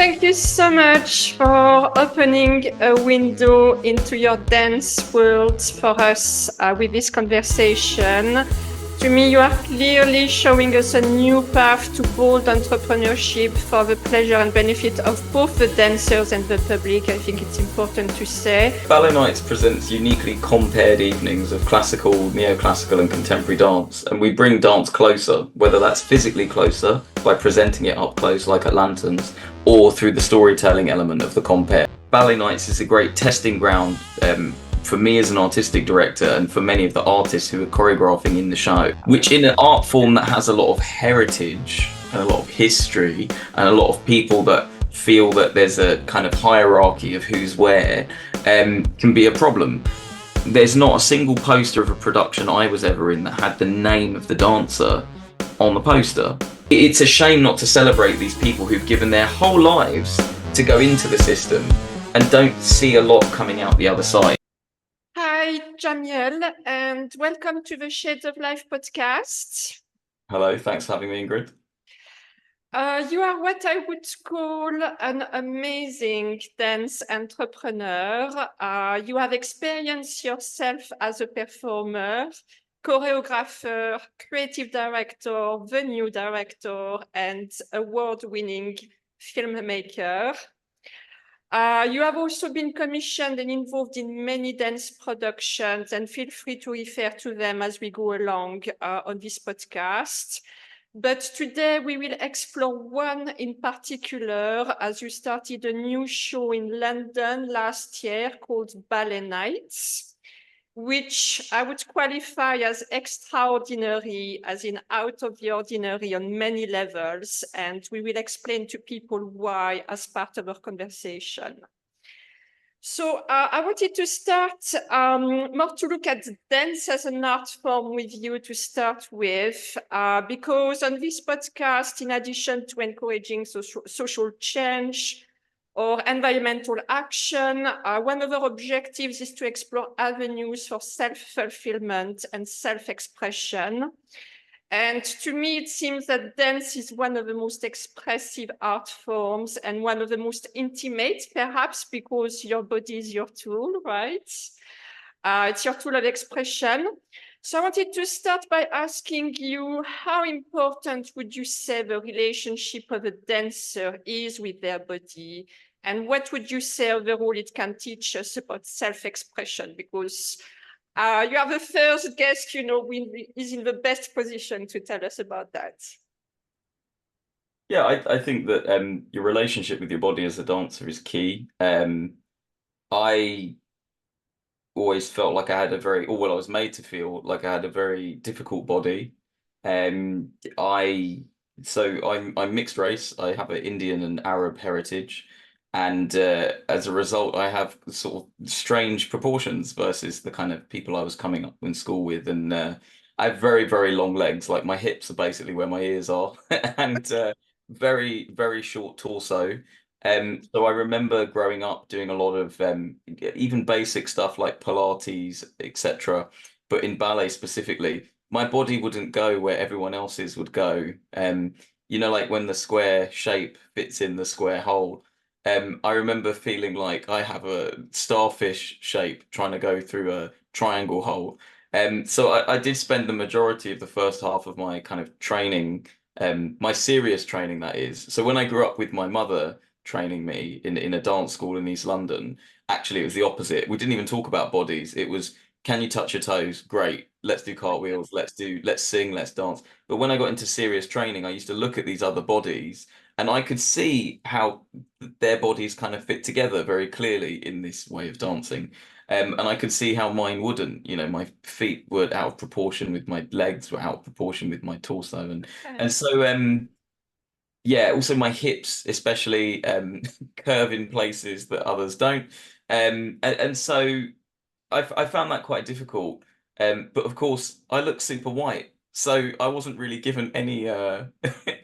thank you so much for opening a window into your dance world for us with this conversation. To me, you are clearly showing us a new path to bold entrepreneurship for the pleasure and benefit of both the dancers and the public. I think it's important to say. Ballet Nights presents uniquely compared evenings of classical, neoclassical and contemporary dance, and we bring dance closer, whether that's physically closer by presenting it up close like at Lanterns, or through the storytelling element of the compare. Ballet Nights is a great testing ground for me as an artistic director and for many of the artists who are choreographing in the show, which in an art form that has a lot of heritage and a lot of history and a lot of people that feel that there's a kind of hierarchy of who's where, can be a problem. There's not a single poster of a production I was ever in that had the name of the dancer on the poster. It's a shame not to celebrate these people who've given their whole lives to go into the system and don't see a lot coming out the other side. Hi, Jamiel, and welcome to the Shades of Life podcast. Hello, thanks for having me, Ingrid. You are what I would call an amazing dance entrepreneur. You have experienced yourself as a performer, choreographer, creative director, venue director, and award-winning filmmaker. You have also been commissioned and involved in many dance productions, and feel free to refer to them as we go along on this podcast. But today we will explore one in particular, as you started a new show in London last year called Ballet Nights, which I would qualify as extraordinary, as in out of the ordinary on many levels. And we will explain to people why as part of our conversation. So I wanted to start more to look at dance as an art form with you to start with, because on this podcast, in addition to encouraging social change or environmental action, one of our objectives is to explore avenues for self-fulfillment and self-expression. And to me, it seems that dance is one of the most expressive art forms and one of the most intimate, perhaps because your body is your tool, right? It's your tool of expression. So I wanted to start by asking you, how important would you say the relationship of a dancer is with their body? And what would you say overall it can teach us about self-expression? Because you are the first guest, who is in the best position to tell us about that. Yeah, I think that your relationship with your body as a dancer is key. I always felt like I had a very, or well, I was made to feel like I had a very difficult body. I'm mixed race. I have an Indian and Arab heritage. And as a result, I have sort of strange proportions versus the kind of people I was coming up in school with. And I have very, very long legs. Like my hips are basically where my ears are, and very, very short torso. So I remember growing up doing a lot of even basic stuff like Pilates, etc. But in ballet specifically, my body wouldn't go where everyone else's would go. Like when the square shape fits in the square hole. I remember feeling like I have a starfish shape trying to go through a triangle hole. So I did spend the majority of the first half of my kind of training, my serious training, that is. So when I grew up with my mother training me in a dance school in East London, actually it was the opposite. We didn't even talk about bodies. It was, can you touch your toes? Great. Let's do cartwheels. Let's sing, let's dance. But when I got into serious training, I used to look at these other bodies and I could see how their bodies kind of fit together very clearly in this way of dancing. And I could see how mine wouldn't. My feet were out of proportion with my legs, were out of proportion with my torso. And so, yeah, also my hips especially curve in places that others don't. And so I found that quite difficult. But of course, I look super white. So I wasn't really given any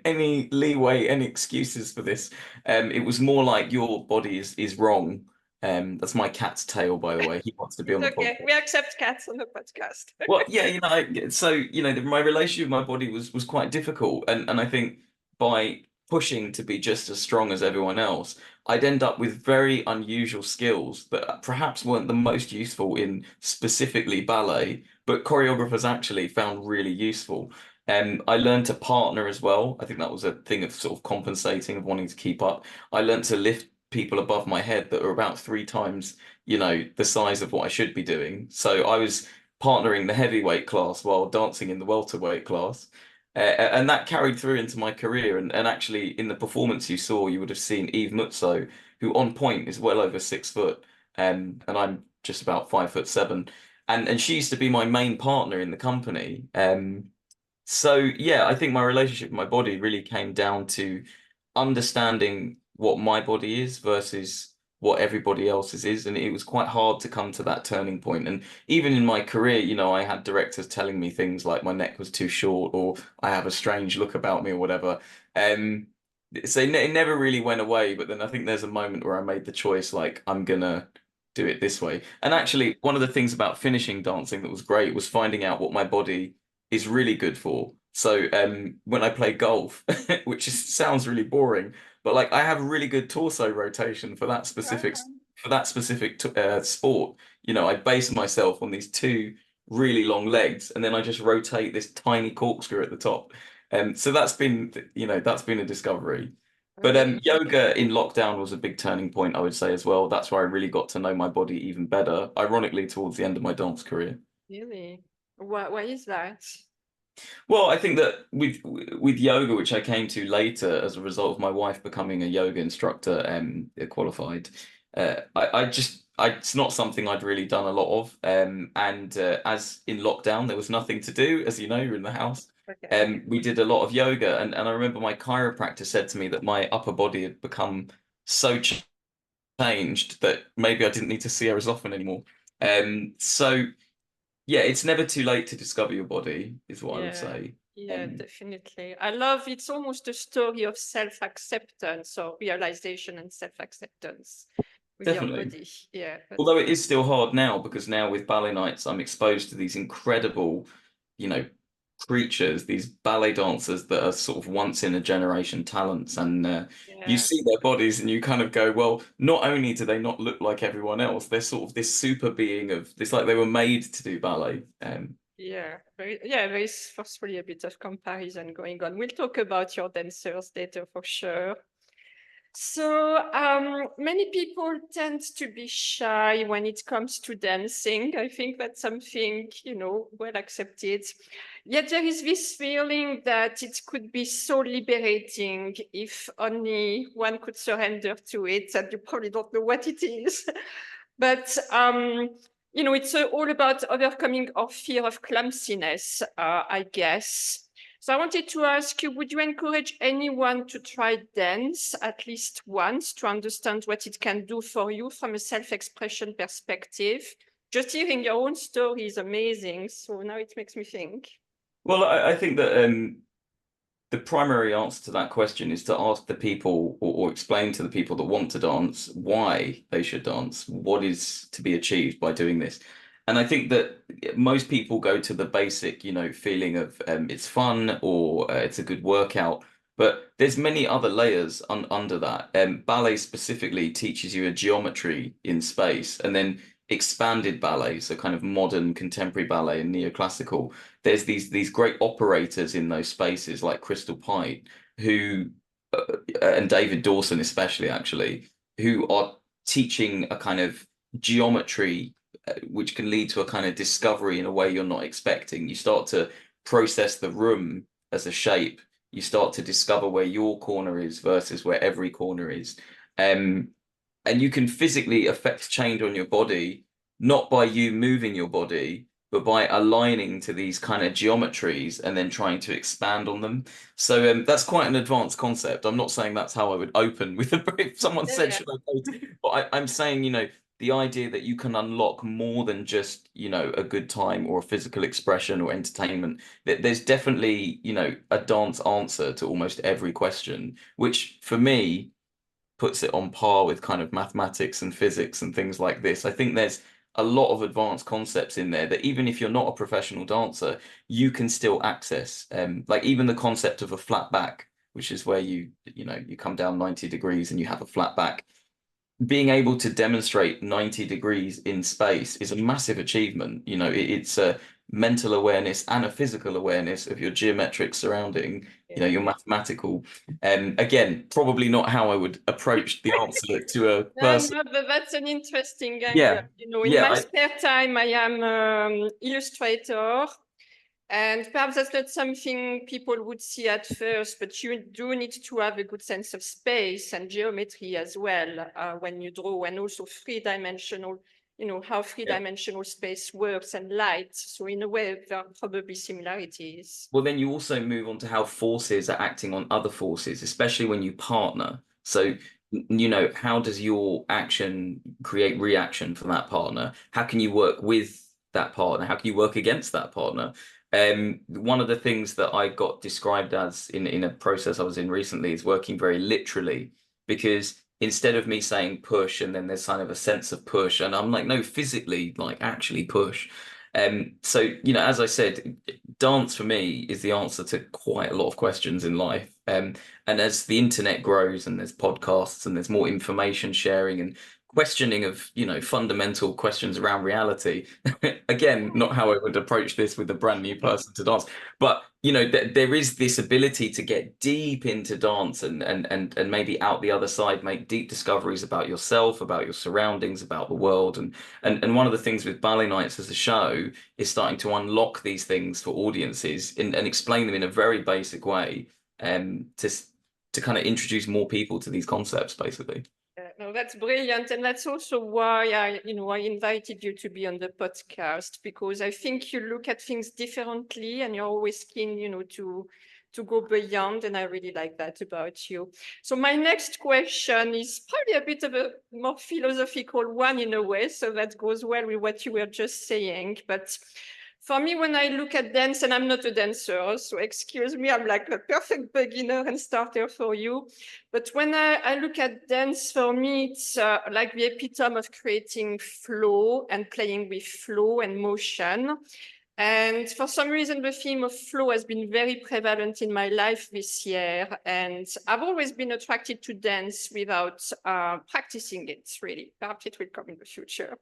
any leeway, any excuses for this. It was more like your body is wrong. That's my cat's tail, by the way. He wants to be on the Okay, podcast. we accept cats on the podcast. Well, yeah, my relationship with my body was quite difficult, and I think by pushing to be just as strong as everyone else, I'd end up with very unusual skills that perhaps weren't the most useful in specifically ballet, but choreographers actually found really useful. I learned to partner as well. I think that was a thing of sort of compensating, of wanting to keep up. I learned to lift people above my head that are about 3 times, the size of what I should be doing. So I was partnering the heavyweight class while dancing in the welterweight class. And that carried through into my career. And actually, in the performance you saw, you would have seen Eve Mutso, who on point is well over 6 foot, and I'm just about 5'7". And she used to be my main partner in the company. So yeah, I think my relationship with my body really came down to understanding what my body is versus what everybody else's is. And it was quite hard to come to that turning point. And even in my career, I had directors telling me things like my neck was too short or I have a strange look about me or whatever. Um, so it never really went away. But then I think there's a moment where I made the choice, like, I'm gonna do it this way. And actually, one of the things about finishing dancing that was great was finding out what my body is really good for. So when I play golf, which sounds really boring, but like I have really good torso rotation for that specific sport. I base myself on these two really long legs, and then I just rotate this tiny corkscrew at the top. So that's been a discovery. But Amazing. yoga in lockdown was a big turning point, I would say as well. That's where I really got to know my body even better, ironically, towards the end of my dance career. Really? Why is that? Well, I think that with yoga, which I came to later as a result of my wife becoming a yoga instructor qualified, it's not something I'd really done a lot of. And as in lockdown, there was nothing to do, as you know, you're in the house. Okay. We did a lot of yoga, and I remember my chiropractor said to me that my upper body had become so changed that maybe I didn't need to see her as often anymore. So yeah, it's never too late to discover your body, is what I would Yeah. say. Yeah, Um, definitely. I love it's almost a story of self-acceptance or realization and self-acceptance with your Definitely. body. Yeah, that's Although it is still hard now because now with ballet nights, I'm exposed to these incredible, you know, creatures, these ballet dancers that are sort of once in a generation talents. And you yeah. see their bodies and you kind of go, well, not only do they not look like everyone else, they're sort of this super being of this, like they were made to do ballet. Yeah, there is forcefully a bit of comparison going on. We'll talk about your dancers later for sure. So many people tend to be shy when it comes to dancing. I think that's something, well accepted. Yet there is this feeling that it could be so liberating if only one could surrender to it, and you probably don't know what it is. But it's all about overcoming our fear of clumsiness, I guess. So I wanted to ask you, would you encourage anyone to try dance at least once to understand what it can do for you from a self-expression perspective? Just hearing your own story is amazing. So now it makes me think. Well, I think that the primary answer to that question is to ask the people or explain to the people that want to dance why they should dance, what is to be achieved by doing this. And I think that most people go to the basic, feeling of it's fun or it's a good workout. But there's many other layers under that. Ballet specifically teaches you a geometry in space, and then expanded ballet, so kind of modern contemporary ballet and neoclassical, there's these great operators in those spaces like Crystal Pite who and David Dawson especially actually who are teaching a kind of geometry which can lead to a kind of discovery in a way you're not expecting. You start to process the room as a shape. You start to discover where your corner is versus where every corner is. Um, and you can physically affect change on your body, not by you moving your body, but by aligning to these kind of geometries and then trying to expand on them. So that's quite an advanced concept. I'm not saying that's how I would open with if someone said, Yeah, should I go to? But I'm saying, the idea that you can unlock more than just, a good time or a physical expression or entertainment. That there's definitely, a dance answer to almost every question, which for me puts it on par with kind of mathematics and physics and things like this. I think there's a lot of advanced concepts in there that even if you're not a professional dancer, you can still access. Like even the concept of a flat back. which is where you come down 90 degrees and you have a flat back. Being able to demonstrate 90 degrees in space is a massive achievement. It's a mental awareness and a physical awareness of your geometric surrounding, your mathematical. Again, probably not how I would approach the answer to a person. No, but that's an interesting angle. Yeah, In my yeah, spare time, I am illustrator. And perhaps that's not something people would see at first, but you do need to have a good sense of space and geometry as well when you draw, and also three-dimensional, how three-dimensional space works and light. So in a way, there are probably similarities. Well, then you also move on to how forces are acting on other forces, especially when you partner. So, how does your action create reaction for that partner? How can you work with that partner? How can you work against that partner? One of the things that I got described as in a process I was in recently is working very literally, because instead of me saying push and then there's kind of a sense of push, and I'm like, no, physically, like actually push. So, as I said, dance for me is the answer to quite a lot of questions in life. And as the internet grows and there's podcasts and there's more information sharing and questioning of, fundamental questions around reality, again, not how I would approach this with a brand new person to dance, but there is this ability to get deep into dance and maybe out the other side, make deep discoveries about yourself, about your surroundings, about the world. And one of the things with Ballet Nights as a show is starting to unlock these things for audiences and explain them in a very basic way, to kind of introduce more people to these concepts, basically. No, that's brilliant. And that's also why I invited you to be on the podcast, because I think you look at things differently and you're always keen, to go beyond. And I really like that about you. So my next question is probably a bit of a more philosophical one in a way. So that goes well with what you were just saying. But for me, when I look at dance, and I'm not a dancer, so excuse me, I'm like a perfect beginner and starter for you. But when I look at dance, for me, it's like the epitome of creating flow and playing with flow and motion. And for some reason, the theme of flow has been very prevalent in my life this year. And I've always been attracted to dance without practicing it, really. Perhaps it will come in the future.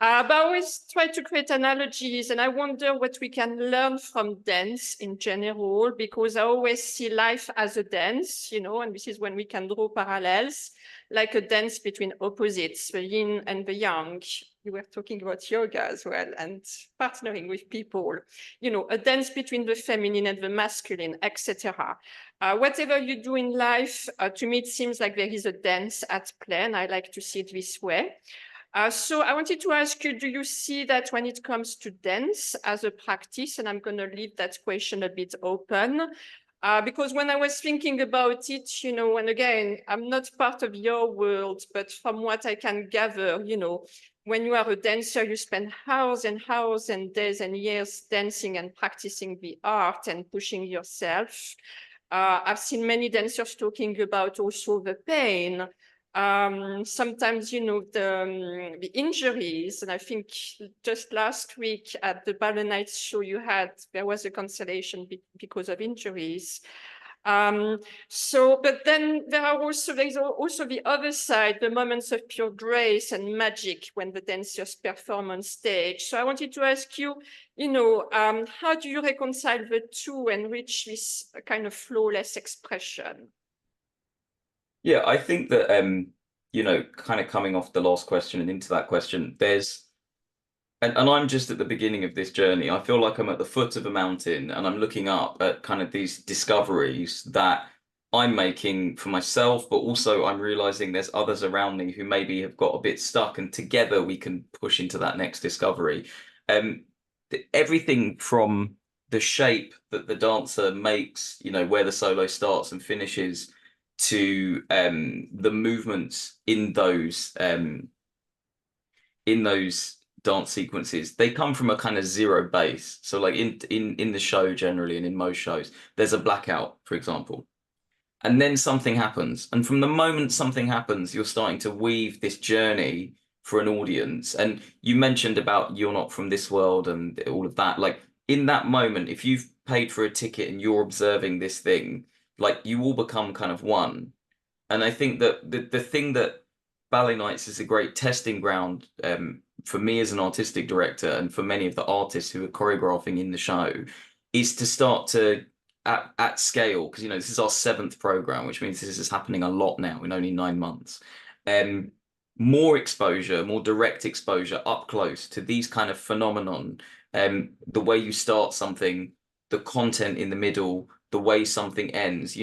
But I always try to create analogies, and I wonder what we can learn from dance in general, because I always see life as a dance, and this is when we can draw parallels, like a dance between opposites, the yin and the yang. You were talking about yoga as well, and partnering with people, a dance between the feminine and the masculine, etc. Whatever you do in life, to me, it seems like there is a dance at play, and I like to see it this way. So I wanted to ask you, do you see that when it comes to dance as a practice? And I'm going to leave that question a bit open, because when I was thinking about it, and again, I'm not part of your world, but from what I can gather, when you are a dancer, you spend hours and hours and days and years dancing and practicing the art and pushing yourself. I've seen many dancers talking about also the pain. Sometimes, the injuries, and I think just last week at the Ballet Nights show there was a cancellation because of injuries. But then there's also the other side, the moments of pure grace and magic when the dancers perform on stage. So I wanted to ask you, how do you reconcile the two and reach this kind of flawless expression? Yeah, I think that kind of coming off the last question and into that question, and I'm just at the beginning of this journey. I feel like I'm at the foot of a mountain and I'm looking up at kind of these discoveries that I'm making for myself, but also I'm realizing there's others around me who maybe have got a bit stuck, and together we can push into that next discovery. Everything from the shape that the dancer makes, where the solo starts and finishes, to the movements in those dance sequences, they come from a kind of zero base. So like in the show generally, and in most shows, there's a blackout, for example, and then something happens, and from the moment something happens, you're starting to weave this journey for an audience. And you mentioned about you're not from this world and all of that. Like in that moment, if you've paid for a ticket and you're observing this thing, like you all become kind of one. And I think that the thing that Ballet Nights is a great testing ground for me as an artistic director and for many of the artists who are choreographing in the show is to start to at scale, because this is our seventh program, which means this is happening a lot now in only 9 months. Um, More exposure, more direct exposure up close to these kind of phenomenon. The way you start something, the content in the middle, the way something ends,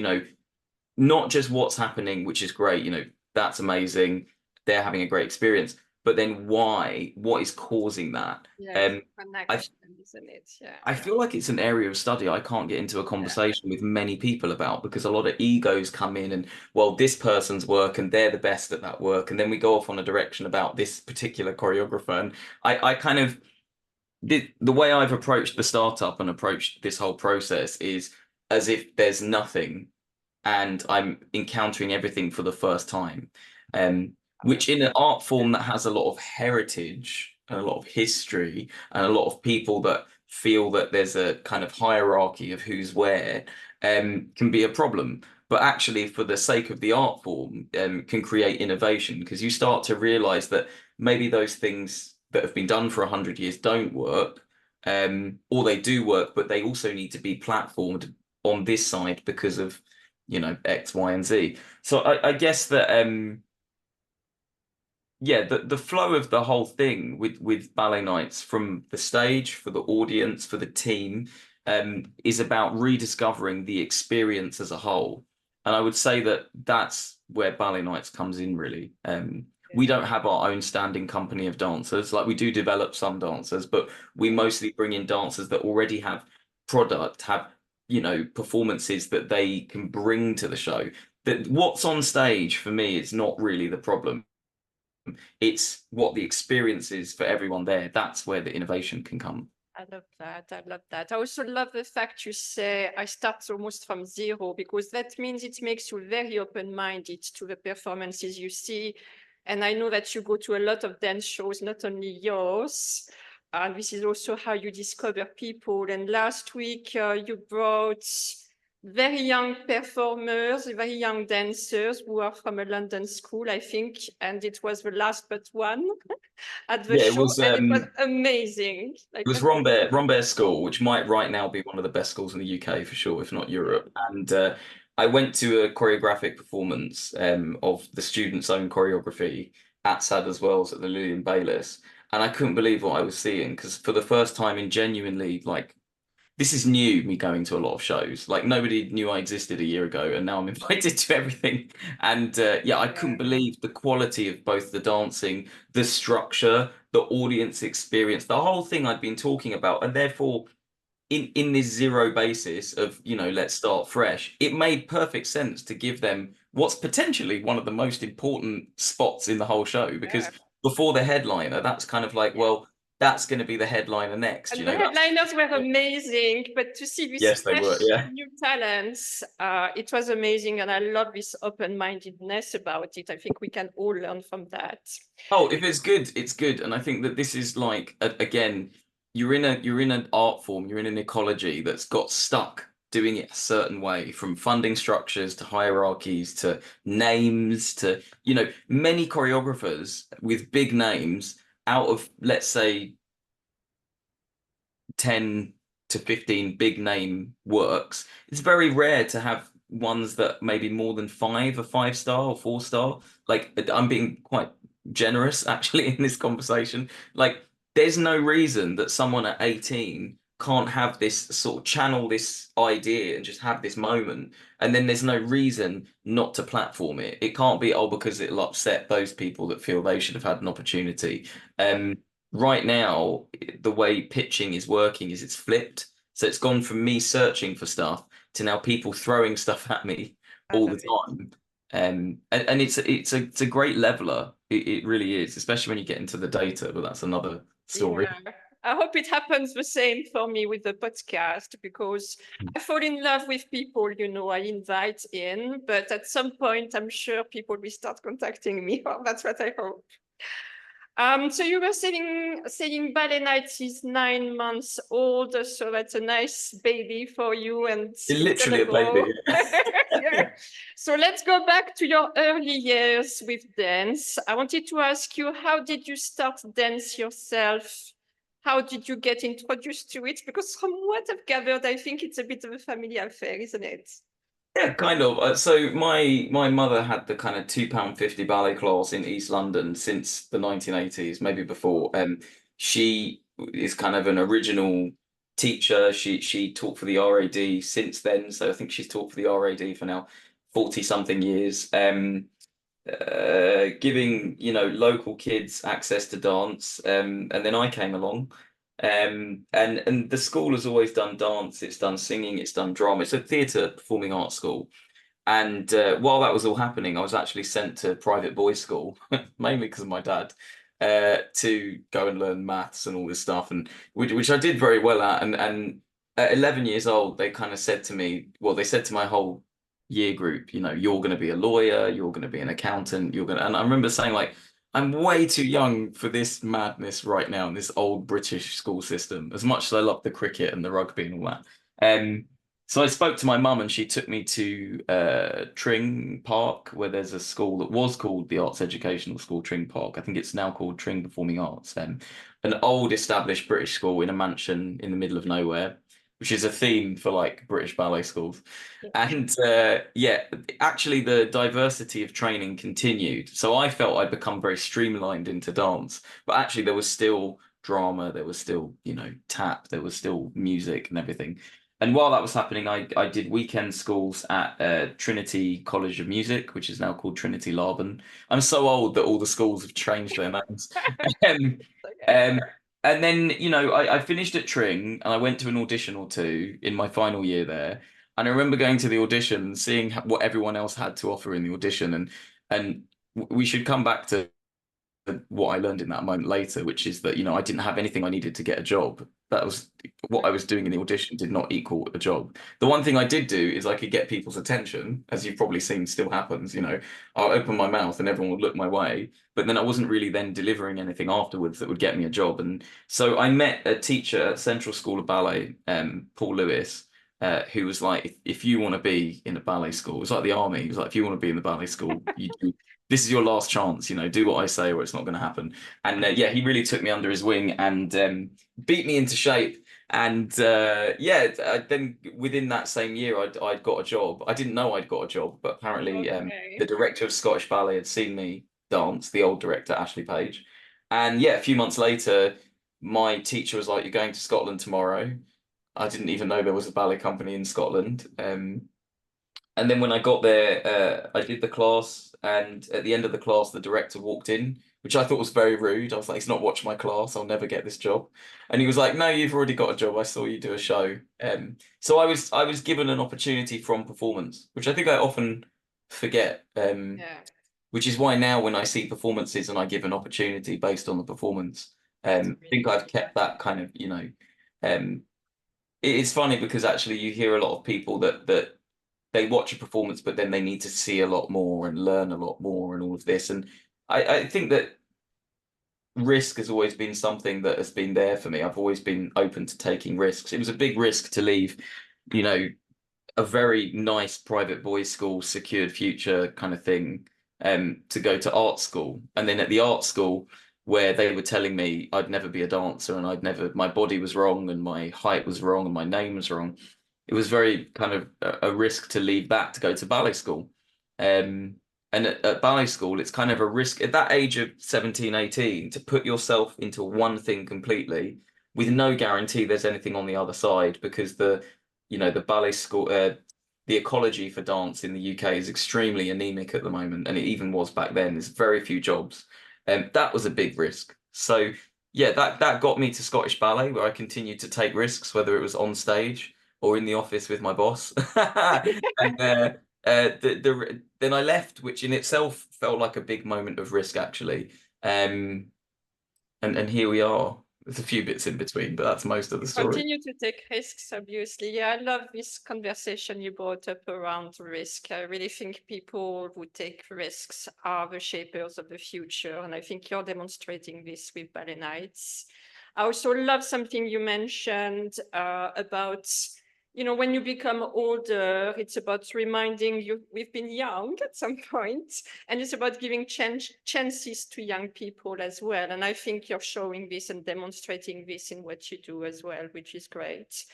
not just what's happening, which is great, that's amazing. They're having a great experience, but then why? What is causing that? Yes, I connection, isn't it? Yeah. I feel like it's an area of study I can't get into a conversation with many people about, because a lot of egos come in and, well, this person's work and they're the best at that work. And then we go off on a direction about this particular choreographer. And I kind of, the way I've approached the startup and approached this whole process is as if there's nothing and I'm encountering everything for the first time. Which in an art form that has a lot of heritage and a lot of history and a lot of people that feel that there's a kind of hierarchy of who's where, can be a problem. But actually, for the sake of the art form, can create innovation, because you start to realize that maybe those things that have been done for 100 years don't work, or they do work, but they also need to be platformed on this side because of X, Y, and Z. So I guess that yeah, the flow of the whole thing with Ballet Nights, from the stage, for the audience, for the team, is about rediscovering the experience as a whole. And I would say that that's where Ballet Nights comes in, really. We don't have our own standing company of dancers. Like, we do develop some dancers, but we mostly bring in dancers that already have product, have performances that they can bring to the show. That what's on stage for me is not really the problem. It's what the experience is for everyone there. That's where the innovation can come. I love that. I love that. I also love the fact you say I start almost from zero, because that means it makes you very open-minded to the performances you see. And I know that you go to a lot of dance shows, not only yours. And this is also how you discover people. And last week, you brought very young performers, very young dancers who are from a London school, I think. And it was the last but one at the Yeah, it show, was and it was amazing. it was Rambert School, which might right now be one of the best schools in the UK for sure, if not Europe. And I went to a choreographic performance of the students' own choreography at Sadler's Wells at the Lillian Baylis, and I couldn't believe what I was seeing, because for the first time in genuinely, like, this is new, me going to a lot of shows. Like, nobody knew I existed a year ago, and now I'm invited to everything. And yeah, I couldn't believe the quality of both the dancing, the structure, the audience experience, the whole thing I'd been talking about. And therefore, in this zero basis of, let's start fresh, it made perfect sense to give them what's potentially one of the most important spots in the whole show, because before the headliner, that's kind of like, well, that's going to be the headliner next. And the headliners were amazing, but to see these Yes, they were. fresh Yeah. new talents, it was amazing. And I love this open-mindedness about it. I think we can all learn from that. Oh, if it's good, it's good. And I think that this is like, again, you're in an art form, you're in an ecology that's got stuck doing it a certain way, from funding structures to hierarchies to names to, many choreographers with big names, out of, let's say, 10 to 15 big name works, it's very rare to have ones that maybe more than five, a 5-star or 4-star. Like, I'm being quite generous actually in this conversation. Like, there's no reason that someone at 18 can't have this sort of channel this idea and just have this moment, and then there's no reason not to platform it. It can't be, oh, because it'll upset those people that feel they should have had an opportunity. Right now, the way pitching is working is it's flipped. So it's gone from me searching for stuff to now people throwing stuff at me all the time. And it's a great leveler. It really is, especially when you get into the data, but that's another story. Yeah. I hope it happens the same for me with the podcast, because I fall in love with people, I invite in, but at some point, I'm sure people will start contacting me. Well, that's what I hope. So you were saying Ballet Nights is 9 months old, so that's a nice baby for you, and it's Literally gonna a grow. baby. So let's go back to your early years with dance. I wanted to ask you, how did you start dance yourself? How did you get introduced to it? Because from what I've gathered, I think it's a bit of a family affair, isn't it? Yeah, kind of. So my mother had the kind of £2.50 ballet class in East London since the 1980s, maybe before. She is kind of an original teacher. She taught for the RAD since then, so I think she's taught for the RAD for now 40 something years. Giving local kids access to dance, and then I came along. And the school has always done dance, it's done singing, it's done drama. It's a theatre performing arts school. And while that was all happening, I was actually sent to private boys' school, mainly because of my dad, to go and learn maths and all this stuff, and which I did very well at. And at 11 years old, they kind of said to me, well, they said to my whole year group, you're going to be a lawyer, you're going to be an accountant, and I remember saying like, I'm way too young for this madness right now in this old British school system, as much as I love the cricket and the rugby and all that. So I spoke to my mum and she took me to Tring Park, where there's a school that was called the Arts Educational School, Tring Park. I think it's now called Tring Performing Arts. An old established British school in a mansion in the middle of nowhere, which is a theme for like British ballet schools. And yeah, actually the diversity of training continued. So I felt I'd become very streamlined into dance, but actually there was still drama, there was still, tap, there was still music and everything. And while that was happening, I did weekend schools at Trinity College of Music, which is now called Trinity Laban. I'm so old that all the schools have changed their names. um, um, and then, I finished at Tring and I went to an audition or two in my final year there. And I remember going to the audition, seeing what everyone else had to offer in the audition, and we should come back to what I learned in that moment later, which is that, I didn't have anything I needed to get a job. That was what I was doing in the audition did not equal a job. The one thing I did do is I could get people's attention, as you've probably seen still happens, I'll open my mouth and everyone would look my way, but then I wasn't really then delivering anything afterwards that would get me a job. And so I met a teacher at Central School of Ballet, Paul Lewis, who was like, if you want to be in a ballet school, it was like the army. He was like, if you want to be in the ballet school, you do. This is your last chance, do what I say or it's not going to happen. And yeah, he really took me under his wing and beat me into shape. And yeah, then within that same year, I'd got a job. I didn't know I'd got a job, but apparently the director of Scottish Ballet had seen me dance, the old director, Ashley Page. And yeah, a few months later, my teacher was like, you're going to Scotland tomorrow. I didn't even know there was a ballet company in Scotland. And then when I got there, I did the class, and at the end of the class, the director walked in, which I thought was very rude. I was like, he's not watching my class. I'll never get this job. And he was like, no, you've already got a job. I saw you do a show. So I was given an opportunity from performance, which I think I often forget. Yeah. Which is why now when I see performances and I give an opportunity based on the performance, I think I've kept that kind of, it's funny because actually you hear a lot of people that they watch a performance, but then they need to see a lot more and learn a lot more and all of this. And I think that risk has always been something that has been there for me. I've always been open to taking risks. It was a big risk to leave, a very nice private boys' school, secured future kind of thing, to go to art school. And then at the art school, where they were telling me I'd never be a dancer and my body was wrong and my height was wrong and my name was wrong. It was very kind of a risk to leave that to go to ballet school. And at ballet school, it's kind of a risk at that age of 17, 18 to put yourself into one thing completely with no guarantee there's anything on the other side because the ballet school, the ecology for dance in the UK is extremely anemic at the moment, and it even was back then. There's very few jobs. That was a big risk. So yeah, that got me to Scottish Ballet, where I continued to take risks, whether it was on stage or in the office with my boss. And then I left, which in itself felt like a big moment of risk, actually. And here we are. There's a few bits in between, but that's most of the story. Continue to take risks, obviously. Yeah, I love this conversation you brought up around risk. I really think people who take risks are the shapers of the future. And I think you're demonstrating this with Ballet Nights. I also love something you mentioned about, you know, when you become older, it's about reminding you we've been young at some point, and it's about giving chances to young people as well. And I think you're showing this and demonstrating this in what you do as well, which is great.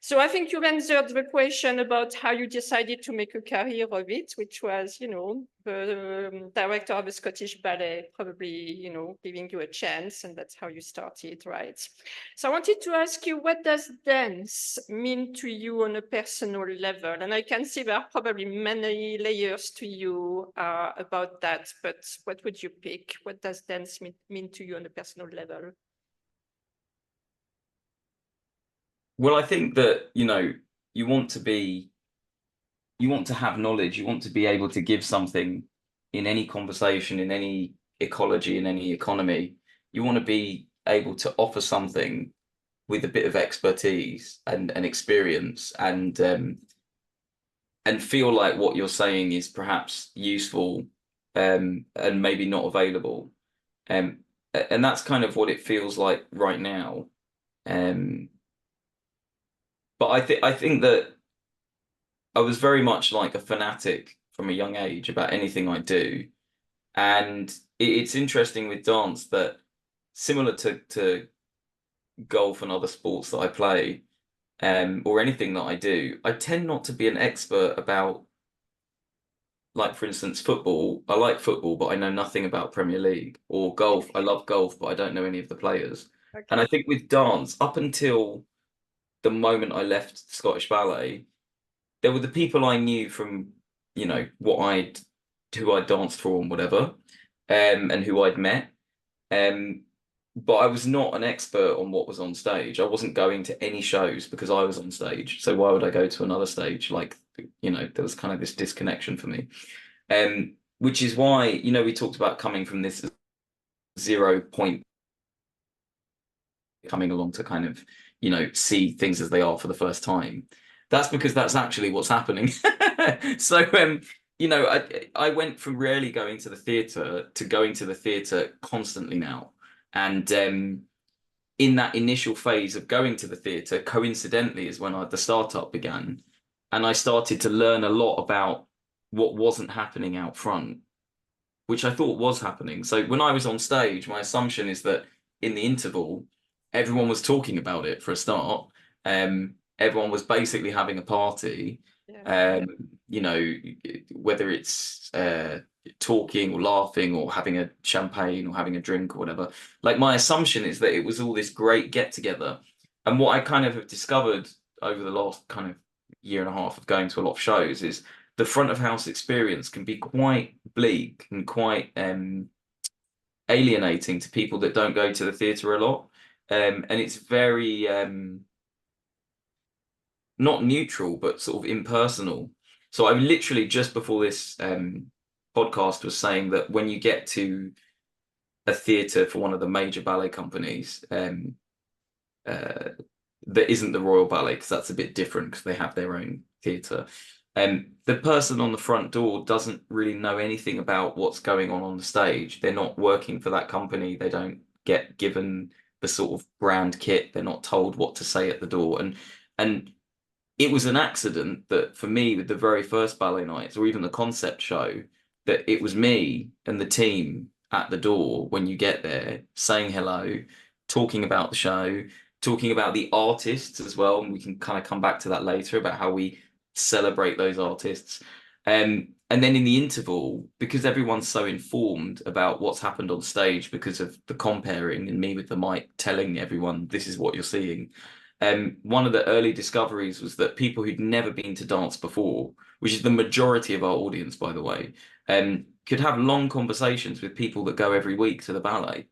So I think you've answered the question about how you decided to make a career of it, which was, you know, the director of the Scottish Ballet, probably, you know, giving you a chance, and that's how you started, right? So I wanted to ask you, what does dance mean to you on a personal level? And I can see there are probably many layers to you about that, but what would you pick? What does dance mean to you on a personal level? Well, I think that, you know, you want to have knowledge, you want to be able to give something in any conversation, in any ecology, in any economy. You want to be able to offer something with a bit of expertise and experience, and feel like what you're saying is perhaps useful, and maybe not available. And that's kind of what it feels like right now. But I think that I was very much like a fanatic from a young age about anything I do. And it's interesting with dance that, similar to golf and other sports that I play, or anything that I do, I tend not to be an expert about, like, for instance, football. I like football, but I know nothing about Premier League. Or golf. I love golf, but I don't know any of the players. And I think with dance, up until the moment I left Scottish Ballet, there were the people I knew from, you know, who I danced for and whatever, and who I'd met. But I was not an expert on what was on stage. I wasn't going to any shows because I was on stage. So why would I go to another stage? Like, you know, there was kind of this disconnection for me. Which is why, you know, we talked about coming from this 0 point, coming along to kind of, you know, see things as they are for the first time. That's because that's actually what's happening. So, you know, I went from rarely going to the theatre to going to the theatre constantly now. And in that initial phase of going to the theatre, coincidentally, is when the startup began. And I started to learn a lot about what wasn't happening out front, which I thought was happening. So when I was on stage, my assumption is that in the interval, everyone was talking about it for a start. Everyone was basically having a party. Yeah. You know, whether it's talking or laughing or having a champagne or having a drink or whatever. Like, my assumption is that it was all this great get together. And what I kind of have discovered over the last kind of year and a half of going to a lot of shows is the front of house experience can be quite bleak and quite alienating to people that don't go to the theatre a lot. And it's very not neutral, but sort of impersonal. So I literally, just before this podcast, was saying that when you get to a theatre for one of the major ballet companies, that isn't the Royal Ballet, because that's a bit different because they have their own theatre. The person on the front door doesn't really know anything about what's going on the stage. They're not working for that company. They don't get given the sort of brand kit. They're not told what to say at the door. And it was an accident that, for me, with the very first ballet nights, or even the concept show, that it was me and the team at the door when you get there, saying hello, talking about the show, talking about the artists as well. And we can kind of come back to that later about how we celebrate those artists. And then in the interval, because everyone's so informed about what's happened on stage because of the comparing and me with the mic telling everyone this is what you're seeing. One of the early discoveries was that people who'd never been to dance before, which is the majority of our audience, by the way, could have long conversations with people that go every week to the ballet.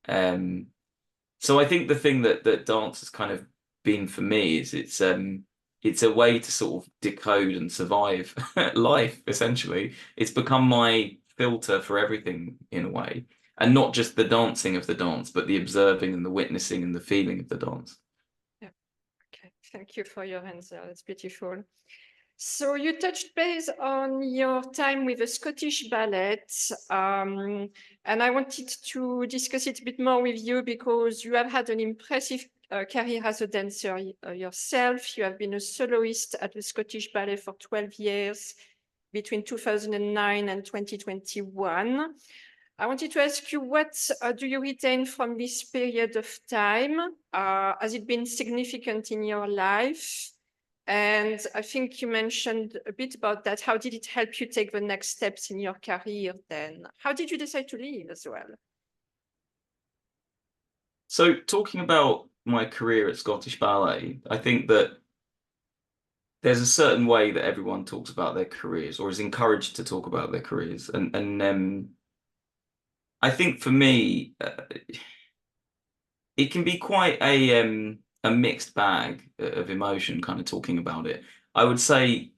So I think the thing that dance has kind of been for me is it's a way to sort of decode and survive life, essentially. It's become my filter for everything, in a way. And not just the dancing of the dance, but the observing and the witnessing and the feeling of the dance. Yeah. Okay. Thank you for your answer. That's beautiful. So you touched base on your time with the Scottish Ballet, and I wanted to discuss it a bit more with you because you have had an impressive career as a dancer yourself. You have been a soloist at the Scottish Ballet for 12 years between 2009 and 2021. I wanted to ask you, what do you retain from this period of time? Has it been significant in your life? And I think you mentioned a bit about that. How did it help you take the next steps in your career then? How did you decide to leave as well? So talking about my career at Scottish Ballet, I think that there's a certain way that everyone talks about their careers or is encouraged to talk about their careers. And I think for me, it can be quite a mixed bag of emotion kind of talking about it. I would say,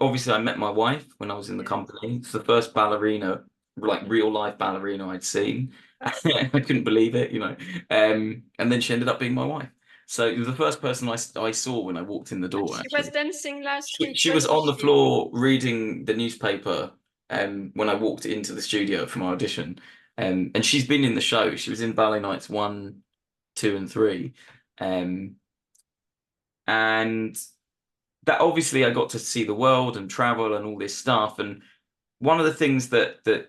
obviously, I met my wife when I was in the company. It's the first ballerina, like real life ballerina I'd seen. I couldn't believe it, you know. And then she ended up being my wife. So it was the first person I saw when I walked in the door, She was actually. dancing last week, She was wasn't on the she? floor reading the newspaper when I walked into the studio for my audition. And she's been in the show. She was in Ballet Nights 1, 2, and 3. Um, and that obviously I got to see the world and travel and all this stuff. And one of the things that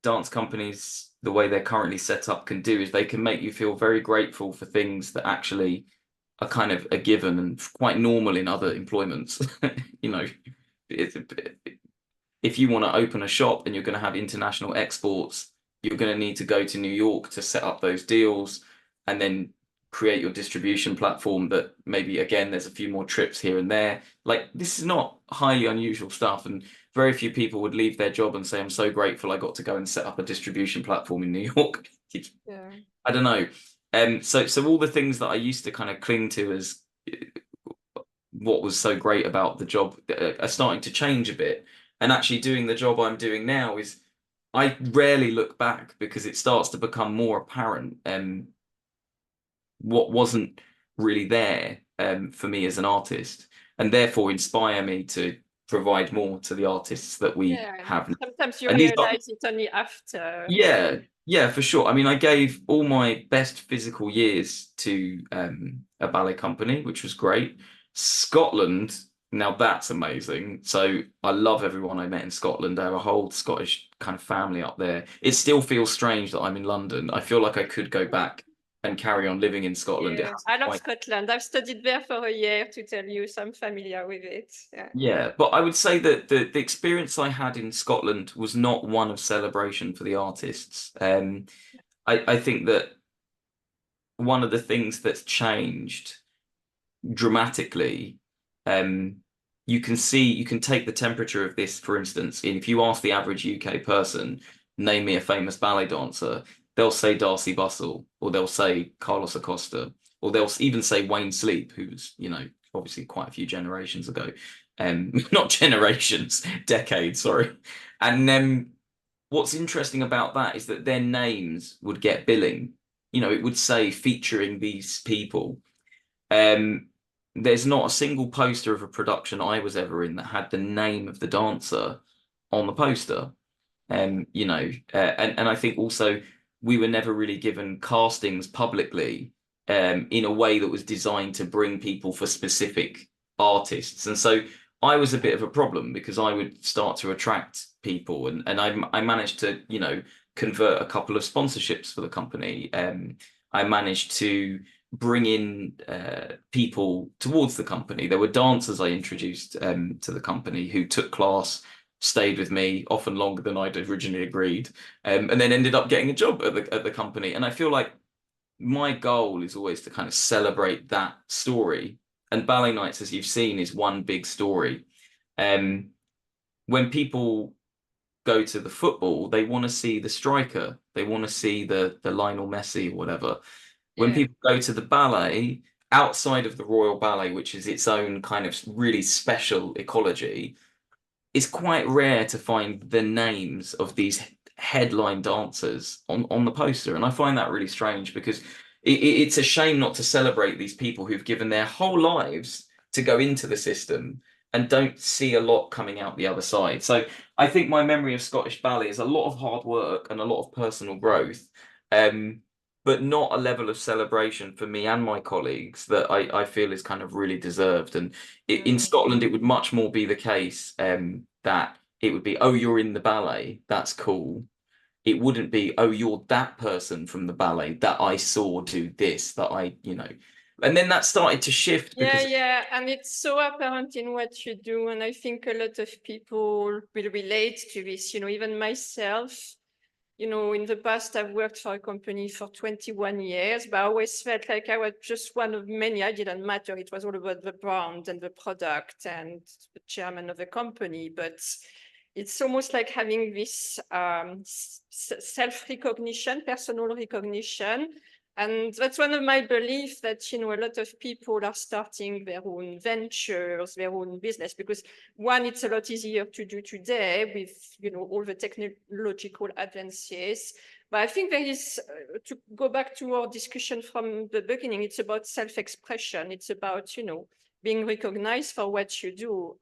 dance companies, the way they're currently set up, can do is they can make you feel very grateful for things that actually are kind of a given and quite normal in other employments. You know, if you want to open a shop and you're going to have international exports, you're going to need to go to New York to set up those deals and then create your distribution platform that maybe again there's a few more trips here and there. Like this is not highly unusual stuff, and very few people would leave their job and say, I'm so grateful I got to go and set up a distribution platform in New York. Yeah. I don't know. So all the things that I used to kind of cling to as what was so great about the job are starting to change a bit. And actually doing the job I'm doing now is I rarely look back because it starts to become more apparent what wasn't really there for me as an artist, and therefore inspire me to provide more to the artists that we Yeah. have now. Sometimes you And these are, realize it only after. yeah, yeah, for sure. I mean, I gave all my best physical years to a ballet company, which was great. Scotland, now that's amazing. So I love everyone I met in Scotland. I have a whole Scottish kind of family up there. It still feels strange that I'm in London. I feel like I could go back and carry on living in Scotland. It Yeah, has I love quite, Scotland. I've studied there for a year, to tell you, so I'm familiar with it. Yeah. yeah, but I would say that the experience I had in Scotland was not one of celebration for the artists. I think that one of the things that's changed dramatically, um, you can take the temperature of this, for instance, if you ask the average UK person, name me a famous ballet dancer, they'll say Darcy Bustle, or they'll say Carlos Acosta, or they'll even say Wayne Sleep, who's, you know, obviously quite a few generations ago. Not generations, decades, sorry. And what's interesting about that is that their names would get billing. You know, it would say featuring these people. Um, there's not a single poster of a production I was ever in that had the name of the dancer on the poster. You know, and I think also we were never really given castings publicly in a way that was designed to bring people for specific artists. And so I was a bit of a problem because I would start to attract people, and I managed to, you know, convert a couple of sponsorships for the company. I managed to bring in people towards the company. There were dancers I introduced to the company who took class, stayed with me often longer than I'd originally agreed, and then ended up getting a job at the company. And I feel like my goal is always to kind of celebrate that story. And Ballet Nights, as you've seen, is one big story. Um, when people go to the football, they want to see the striker. They want to see the Lionel Messi or whatever. When Yeah. people go to the ballet, outside of the Royal Ballet, which is its own kind of really special ecology, it's quite rare to find the names of these headline dancers on the poster. And I find that really strange because it's a shame not to celebrate these people who've given their whole lives to go into the system and don't see a lot coming out the other side. So I think my memory of Scottish Ballet is a lot of hard work and a lot of personal growth. Um, but not a level of celebration for me and my colleagues that I feel is kind of really deserved. And in Mm. Scotland, it would much more be the case that it would be, oh, you're in the ballet, that's cool. It wouldn't be, oh, you're that person from the ballet that I saw do this, that I, and then that started to shift Yeah, because yeah, and it's so apparent in what you do, and I think a lot of people will relate to this. Even myself, in the past, I've worked for a company for 21 years, but I always felt like I was just one of many. I didn't matter. It was all about the brand and the product and the chairman of the company. But it's almost like having this self-recognition, personal recognition. And that's one of my beliefs that, a lot of people are starting their own ventures, their own business, because one, it's a lot easier to do today with, all the technological advances. But I think there is, to go back to our discussion from the beginning, it's about self-expression. It's about, being recognized for what you do.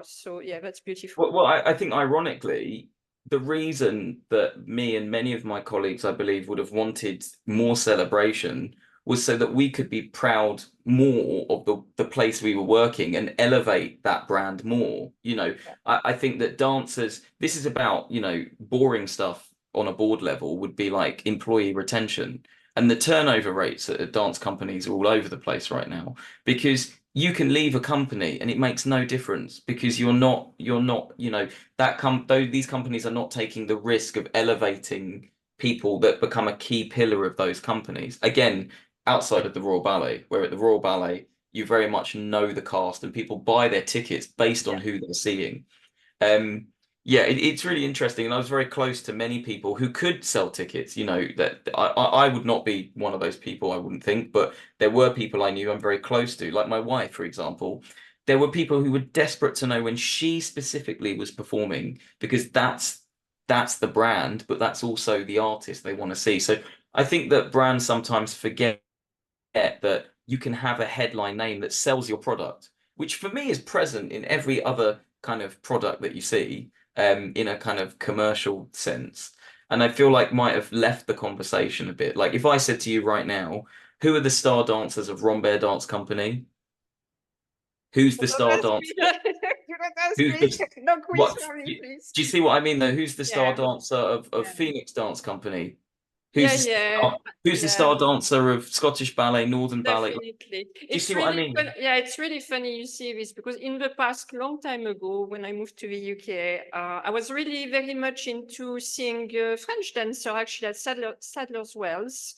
So yeah, that's beautiful. well, I think ironically, the reason that me and many of my colleagues, I believe, would have wanted more celebration was so that we could be proud more of the place we were working and elevate that brand more. I think that dancers, this is about, boring stuff on a board level would be like employee retention. And the turnover rates at dance companies are all over the place right now because you can leave a company and it makes no difference because you're not though these companies are not taking the risk of elevating people that become a key pillar of those companies again outside of the Royal Ballet, where at the Royal Ballet you very much know the cast and people buy their tickets based on Yeah. who they're seeing. um yeah, it's really interesting, and I was very close to many people who could sell tickets. That I would not be one of those people, I wouldn't think, but there were people I knew I'm very close to, like my wife, for example. There were people who were desperate to know when she specifically was performing because that's the brand, but that's also the artist they want to see. So I think that brands sometimes forget that you can have a headline name that sells your product, which for me is present in every other kind of product that you see, in a kind of commercial sense. And I feel like might have left the conversation a bit. Like if I said to you right now, who are the star dancers of Rambert Dance Company? Who's the Don't star ask me. dancer? Don't ask Who's me. the No quiz what? for me, please. Do you see what I mean though? Who's the star Yeah, dancer of yeah, Phoenix Dance Company? yeah, Who's the yeah, who's the yeah. star dancer of Scottish Ballet, Northern Ballet? Do Definitely. you see what I mean? Yeah, it's really funny you see this because in the past, long time ago, when I moved to the UK, I was really very much into seeing a French dancer actually at Sadler's Wells,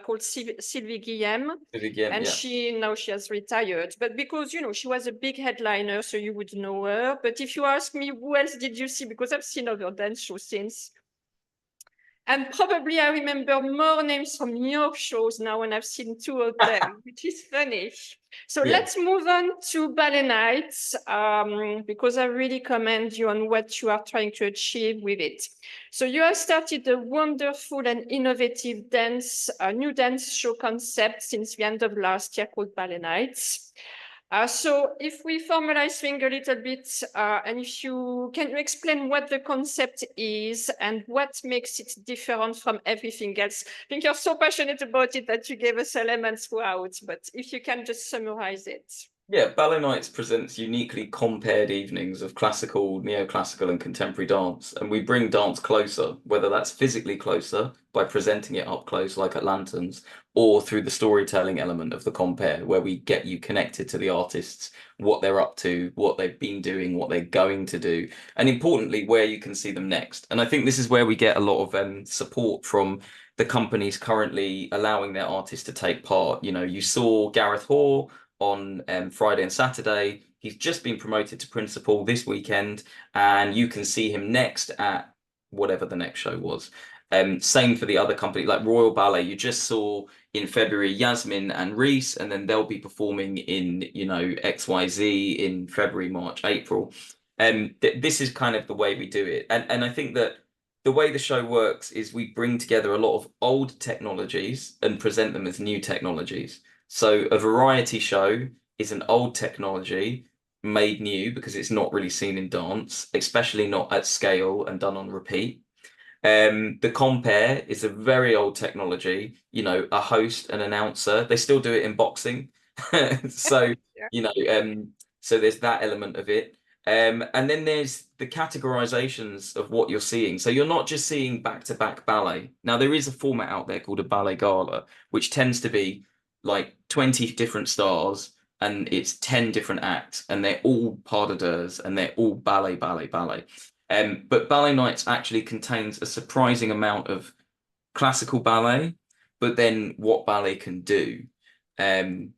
called Sylvie Guillem. Again, And yeah. now she has retired, but because, she was a big headliner, so you would know her. But if you ask me, who else did you see? Because I've seen other dance shows since. And probably I remember more names from New York shows now, and I've seen two of them, which is funny. So Yeah. let's move on to ballet nights, because I really commend you on what you are trying to achieve with it. So you have started a wonderful and innovative new dance show concept since the end of last year called Ballet Nights. So if we formalize things a little bit, and if you can explain what the concept is and what makes it different from everything else. I think you're so passionate about it that you gave us elements throughout, but if you can just summarize it. Yeah, Ballet Nights presents uniquely compared evenings of classical, neoclassical, and contemporary dance, and we bring dance closer, whether that's physically closer by presenting it up close like at Lanterns, or through the storytelling element of the compare, where we get you connected to the artists, what they're up to, what they've been doing, what they're going to do, and importantly, where you can see them next. And I think this is where we get a lot of support from the companies currently allowing their artists to take part. You saw Gareth Hoare on Friday and Saturday. He's just been promoted to principal this weekend, and you can see him next at whatever the next show was. Same for the other company, like Royal Ballet. You just saw in February Yasmin and Reese, and then they'll be performing in, XYZ in February, March, April. This is kind of the way we do it. And I think that the way the show works is we bring together a lot of old technologies and present them as new technologies. So a variety show is an old technology made new because it's not really seen in dance, especially not at scale and done on repeat. The compare is a very old technology, a host, an announcer. They still do it in boxing. So, Yeah. you know, so there's that element of it. And then there's the categorizations of what you're seeing. So you're not just seeing back-to-back ballet. Now, there is a format out there called a ballet gala, which tends to be like 20 different stars and it's 10 different acts and they're all pas de deux and they're all ballet, ballet, ballet. But Ballet Nights actually contains a surprising amount of classical ballet, but then what ballet can do. Um,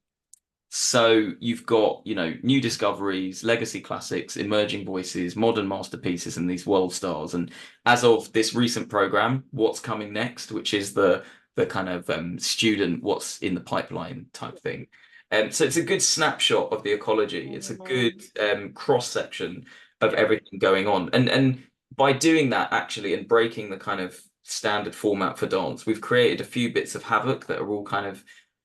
so you've got, new discoveries, legacy classics, emerging voices, modern masterpieces, and these world stars. And as of this recent program, what's coming next, which is the kind of student, what's in the pipeline type thing. So it's a good snapshot of the ecology. It's a good cross section of Yeah. everything going on. And by doing that actually and breaking the kind of standard format for dance, we've created a few bits of havoc that are all kind of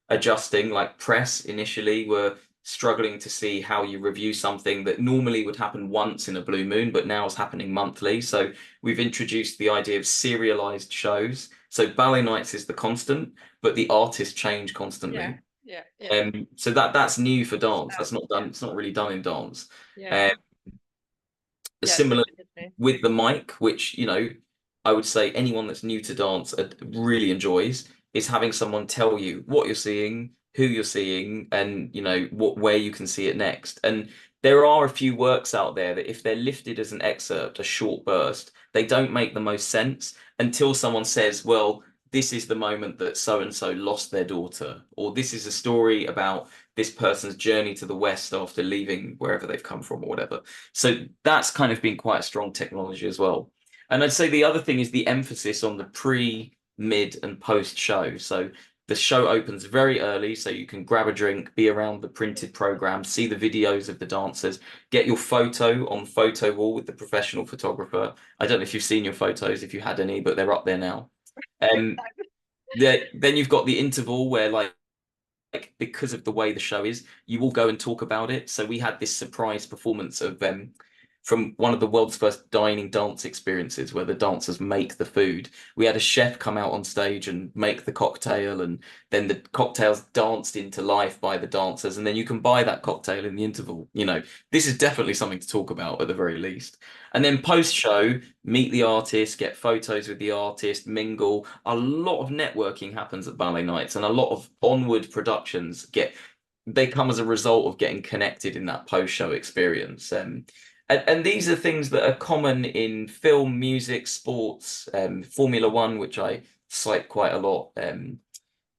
adjusting. Like press initially were struggling to see how you review something that normally would happen once in a blue moon, but now is happening monthly. So we've introduced the idea of serialized shows. So Ballet Nights is the constant, but the artists change Yeah. constantly. Yeah. Yeah. So that's new for dance. That. That's not Yeah. done. It's not really done in dance. Yeah. Um, Yeah. Similar Definitely. with the mic, which, I would say anyone that's new to dance really enjoys, is having someone tell you what you're seeing, who you're seeing, and where you can see it next. And there are a few works out there that if they're lifted as an excerpt, a short burst, they don't make the most sense until someone says, well, this is the moment that so and so lost their daughter, or this is a story about this person's journey to the West after leaving wherever they've come from or whatever. So that's kind of been quite a strong technology as well. And I'd say the other thing is the emphasis on the pre, mid, and post show. So the show opens very early, so you can grab a drink, be around the printed program, see the videos of the dancers, get your photo on photo wall with the professional photographer. I don't know if you've seen your photos, if you had any, but they're up there now. Um, then you've got the interval where because of the way the show is, you will go and talk about it. So we had this surprise performance of from one of the world's first dining dance experiences where the dancers make the food. We had a chef come out on stage and make the cocktail, and then the cocktails danced into life by the dancers, and then you can buy that cocktail in the interval. This is definitely something to talk about at the very least. And then post show, meet the artist, get photos with the artist, mingle. A lot of networking happens at Ballet Nights, and a lot of onward productions they come as a result of getting connected in that post show experience. And these are things that are common in film, music, sports, Formula One, which I cite quite a lot.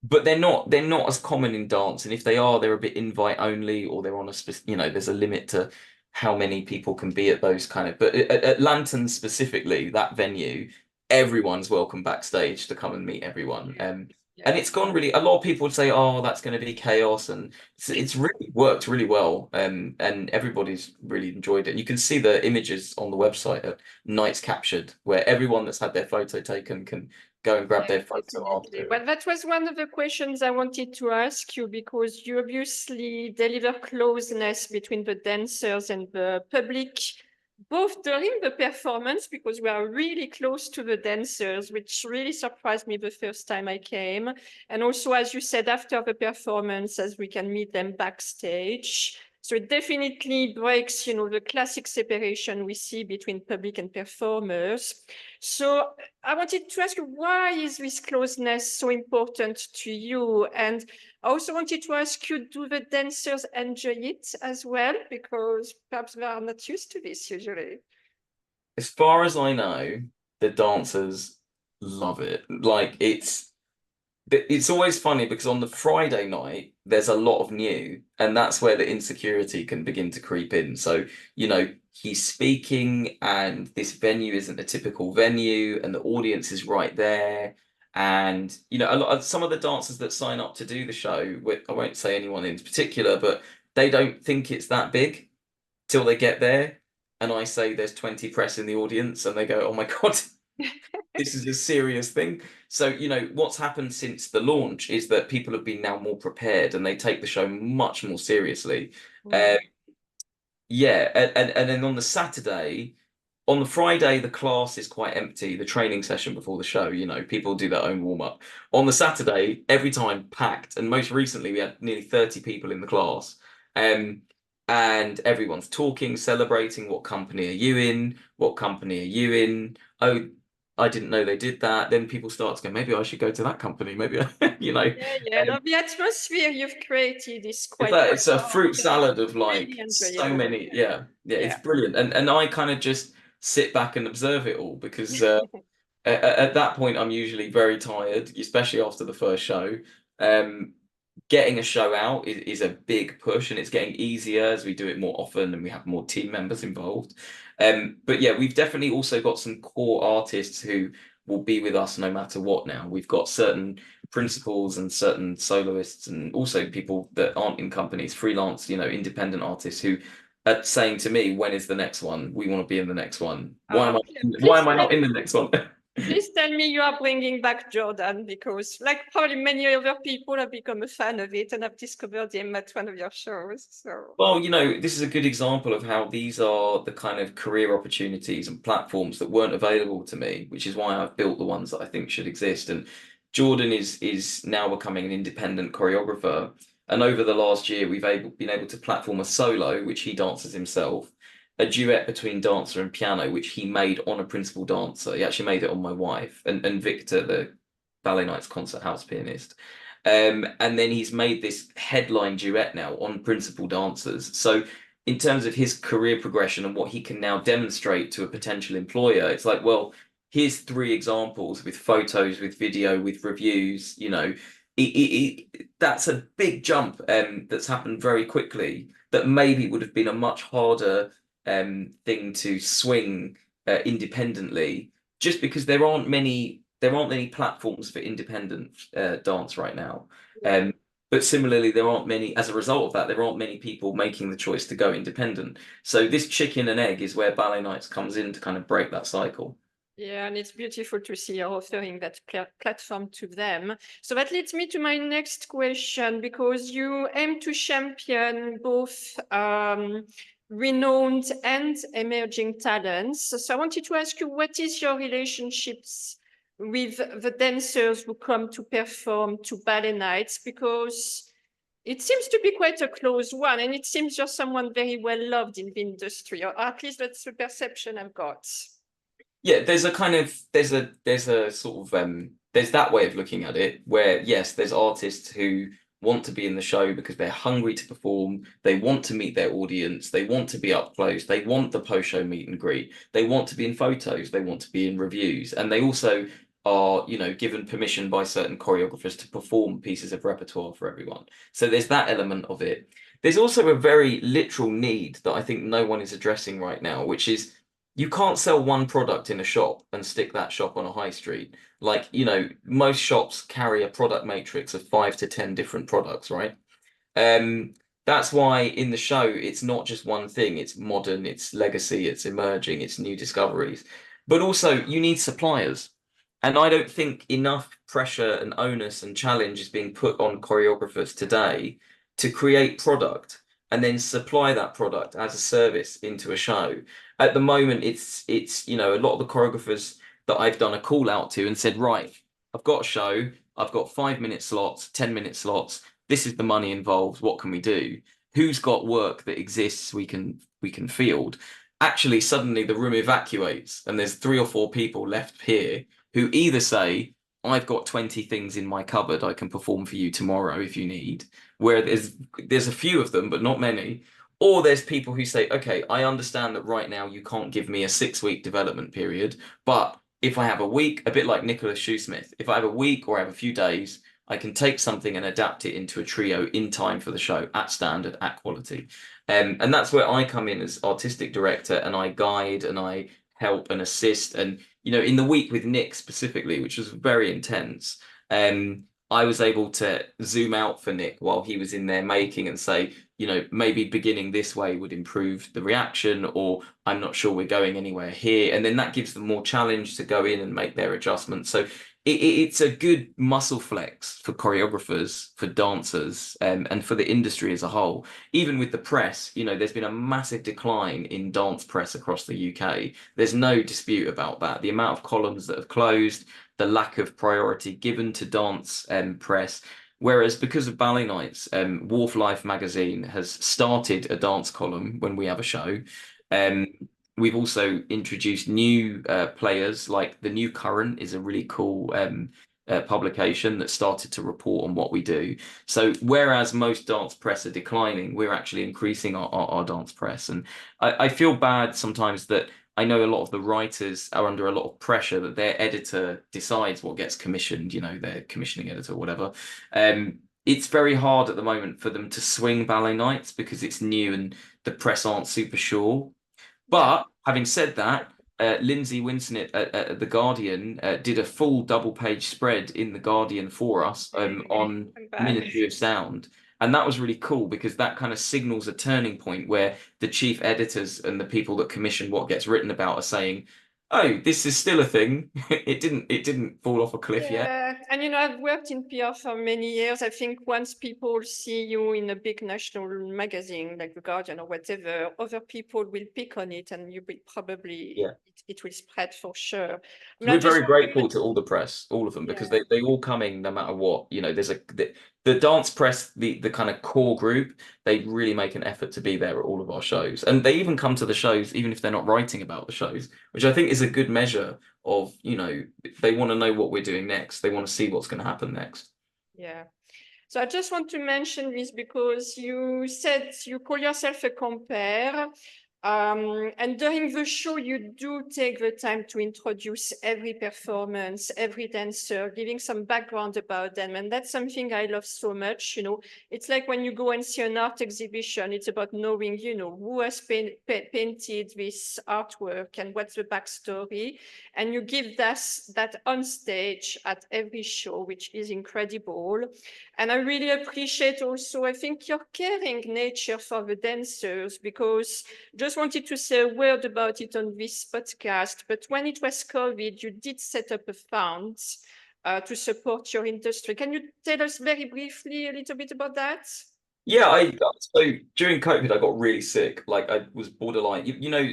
But they're not as common in dance, and if they are, they're a bit invite only, or they're on there's a limit to how many people can be at those kind of. But at Lantern specifically, that venue, everyone's welcome backstage to come and meet everyone. And Yeah. it's gone really. A lot of people would say, "Oh, that's going to be chaos," and it's really worked really well. And everybody's really enjoyed it. And you can see the images on the website at Nights Captured, where everyone that's had their photo taken can go and grab Yeah, their photo definitely. after. Well, that was one of the questions I wanted to ask you because you obviously deliver closeness between the dancers and the public, both during the performance, because we are really close to the dancers, which really surprised me the first time I came. And also, as you said, after the performance, as we can meet them backstage. So it definitely breaks, the classic separation we see between public and performers. So I wanted to ask you, why is this closeness so important to you? And I also wanted to ask you, do the dancers enjoy it as well? Because perhaps they are not used to this usually. As far as I know, the dancers love it. Like it's always funny because on the Friday night there's a lot of new, and that's where the insecurity can begin to creep in. So, he's speaking and this venue isn't a typical venue and the audience is right there. And a lot of some of the dancers that sign up to do the show, I won't say anyone in particular, but they don't think it's that big till they get there. And I say there's 20 press in the audience, and they go, "Oh my God, this is a serious thing." So, what's happened since the launch is that people have been now more prepared and they take the show much more seriously. Mm. Uh, yeah, and then on the Saturday, on the Friday, the class is quite empty, the training session before the show, you know, people do their own warm-up. On the Saturday, every time packed, and most recently we had nearly 30 people in the class. Um, and everyone's talking, celebrating, what company are you in? What company are you in? Oh, I didn't know they did that. Then people start to go, maybe I should go to that company. Maybe, you know. Yeah. No, the atmosphere you've created is In quite fact, it's a fruit warm, salad of really like so enjoyable. many. Yeah, it's Yeah. brilliant. And I kind of just sit back and observe it all because at that point I'm usually very tired, especially after the first show. Um, Getting a show out is a big push, and it's getting easier as we do it more often and we have more team members involved. But yeah, we've definitely also got some core artists who will be with us no matter what now. We've got certain principals and certain soloists, and also people that aren't in companies, freelance, you know, independent artists who are saying to me, when is the next one? We want to be in the next one. Why Please am I tell not in the next one? Please tell me you are bringing back Jordan, because, like probably many other people, have become a fan of it and have discovered him at one of your shows. So, Well, you know, this is a good example of how these are the kind of career opportunities and platforms that weren't available to me, which is why I've built the ones that I think should exist. And Jordan is now becoming an independent choreographer. And over the last year, been able to platform a solo, which he dances himself, a duet between dancer and piano, which he made on a principal dancer. He actually made it on my wife and Victor, the Ballet Nights concert house pianist. And then he's made this headline duet now on principal dancers. So in terms of his career progression and what he can now demonstrate to a potential employer, it's like, well, here's three examples with photos, with video, with reviews. You know, that's a big jump that's happened very quickly. That maybe would have been a much harder thing to swing independently, just because there aren't many platforms for independent dance right now. yeah. But similarly, there aren't many, as a result of that, there aren't many people making the choice to go independent. So this chicken and egg is where Ballet Nights comes in to kind of break that cycle. Yeah, and it's beautiful to see you offering that platform to them. So that leads me to my next question, because you aim to champion both renowned and emerging talents. So I wanted to ask you, what is your relationships with the dancers who come to perform to Ballet Nights? Because it seems to be quite a close one, and it seems you're someone very well loved in the industry, or at least that's the perception I've got. Yeah, there's a sort of there's that way of looking at it where yes, there's artists who want to be in the show because they're hungry to perform, they want to meet their audience, they want to be up close, they want the post-show meet and greet, they want to be in photos, they want to be in reviews, and they also are, you know, given permission by certain choreographers to perform pieces of repertoire for everyone. So there's that element of it. There's also a very literal need that I think no one is addressing right now, which is you can't sell one product in a shop and stick that shop on a high street. Like, you know, most shops carry a product matrix of 5 to 10 different products, right? That's why in the show, it's not just one thing. It's modern, it's legacy, it's emerging, it's new discoveries. But also, you need suppliers. And I don't think enough pressure and onus and challenge is being put on choreographers today to create product and then supply that product as a service into a show. At the moment, it's you know, a lot of the choreographers that I've done a call out to and said, right, I've got a show, I've got 5 minute slots, 10 minute slots. This is the money involved. What can we do? Who's got work that exists we can field? Actually, suddenly the room evacuates, and there's 3 or 4 people left here who either say, I've got 20 things in my cupboard I can perform for you tomorrow if you need, where there's a few of them, but not many. Or there's people who say, okay, I understand that right now you can't give me a 6 week development period, but if I have a week, a bit like Nicholas Shoesmith, if I have a week or I have a few days, I can take something and adapt it into a trio in time for the show at standard, at quality. And that's where I come in as artistic director, and I guide and I help and assist. And, you know, in the week with Nick specifically, which was very intense, I was able to zoom out for Nick while he was in there making and say, you know, maybe beginning this way would improve the reaction, or I'm not sure we're going anywhere here. And then that gives them more challenge to go in and make their adjustments. So it's a good muscle flex for choreographers, for dancers, and for the industry as a whole. Even with the press, there's been a massive decline in dance press across the UK. There's no dispute about that. The amount of columns that have closed, the lack of priority given to dance press. Whereas because of ballet nights, Wharf Life magazine has started a dance column when we have a show. Um, We've also introduced new players, like the New Current is a really cool publication that started to report on what we do. So whereas most dance press are declining, we're actually increasing our dance press. And I feel bad sometimes that I know a lot of the writers are under a lot of pressure that their editor decides what gets commissioned, their commissioning editor or whatever. It's very hard at the moment for them to swing ballet nights because it's new and the press aren't super sure. Yeah. But having said that, Lindsay Winston at The Guardian did a full double page spread in The Guardian for us on I'm back. Ministry of Sound. And that was really cool because that kind of signals a turning point where the chief editors and the people that commission what gets written about are saying, "Oh, this is still a thing. It didn't fall off a cliff yet." Yeah, and I've worked in PR for many years. I think once people see you in a big national magazine like The Guardian or whatever, other people will pick on it and you will probably, Yeah. it will spread for sure. I mean, So I we're just very want to grateful to all the press, all of them, because yeah, they all come in no matter what. There's the dance press, the kind of core group, they really make an effort to be there at all of our shows. And they even come to the shows, even if they're not writing about the shows, which I think is a good measure of, they want to know what we're doing next. They want to see what's going to happen next. yeah. So I just want to mention this because you said you call yourself a compare. And during the show, you do take the time to introduce every performance, every dancer, giving some background about them. And that's something I love so much. It's like when you go and see an art exhibition, it's about knowing, who has painted this artwork and what's the backstory. And you give that on stage at every show, which is incredible. And I really appreciate also, I think, your caring nature for the dancers, because just wanted to say a word about it on this podcast. But when it was COVID, you did set up a fund to support your industry. Can you tell us very briefly a little bit about that? Yeah, so during COVID, I got really sick. Like I was borderline.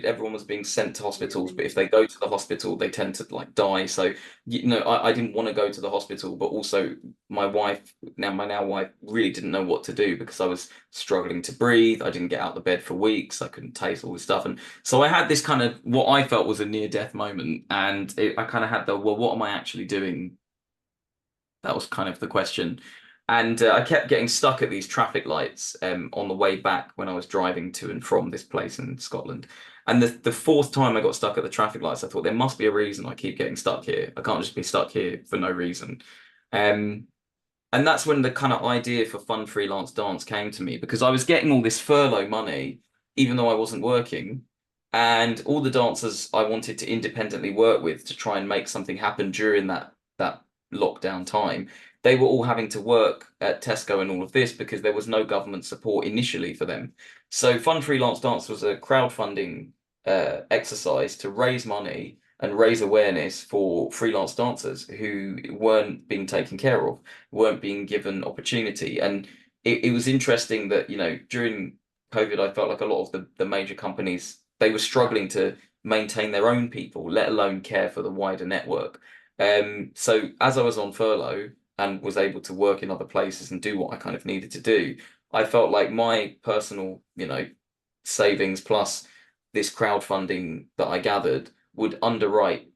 Everyone was being sent to hospitals, but if they go to the hospital, they tend to like die. So I didn't want to go to the hospital, but also my wife, my now wife, really didn't know what to do because I was struggling to breathe. I didn't get out of bed for weeks. I couldn't taste all this stuff, and so I had this kind of what I felt was a near-death moment, and I kind of had well, what am I actually doing? That was kind of the question. And I kept getting stuck at these traffic lights on the way back when I was driving to and from this place in Scotland. And the fourth time I got stuck at the traffic lights, I thought there must be a reason I keep getting stuck here. I can't just be stuck here for no reason. Um, and that's when the kind of idea for fun freelance dance came to me because I was getting all this furlough money, even though I wasn't working. And all the dancers I wanted to independently work with to try and make something happen during that lockdown time, they were all having to work at Tesco and all of this because there was no government support initially for them. So Fun Freelance Dance was a crowdfunding exercise to raise money and raise awareness for freelance dancers who weren't being taken care of, weren't being given opportunity. And it was interesting that, during COVID, I felt like a lot of the major companies, they were struggling to maintain their own people, let alone care for the wider network. So as I was on furlough and was able to work in other places and do what I kind of needed to do, I felt like my personal, savings plus this crowdfunding that I gathered would underwrite,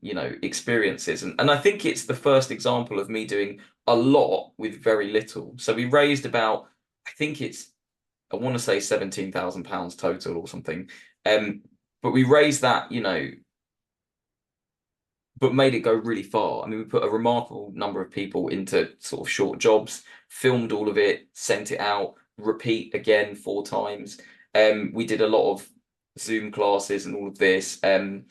experiences. And I think it's the first example of me doing a lot with very little. So we raised about, I think I want to say £17,000 total or something. But we raised that, but made it go really far. I mean, we put a remarkable number of people into sort of short jobs, filmed all of it, sent it out, repeat again 4 times. We did a lot of Zoom classes and all of this. And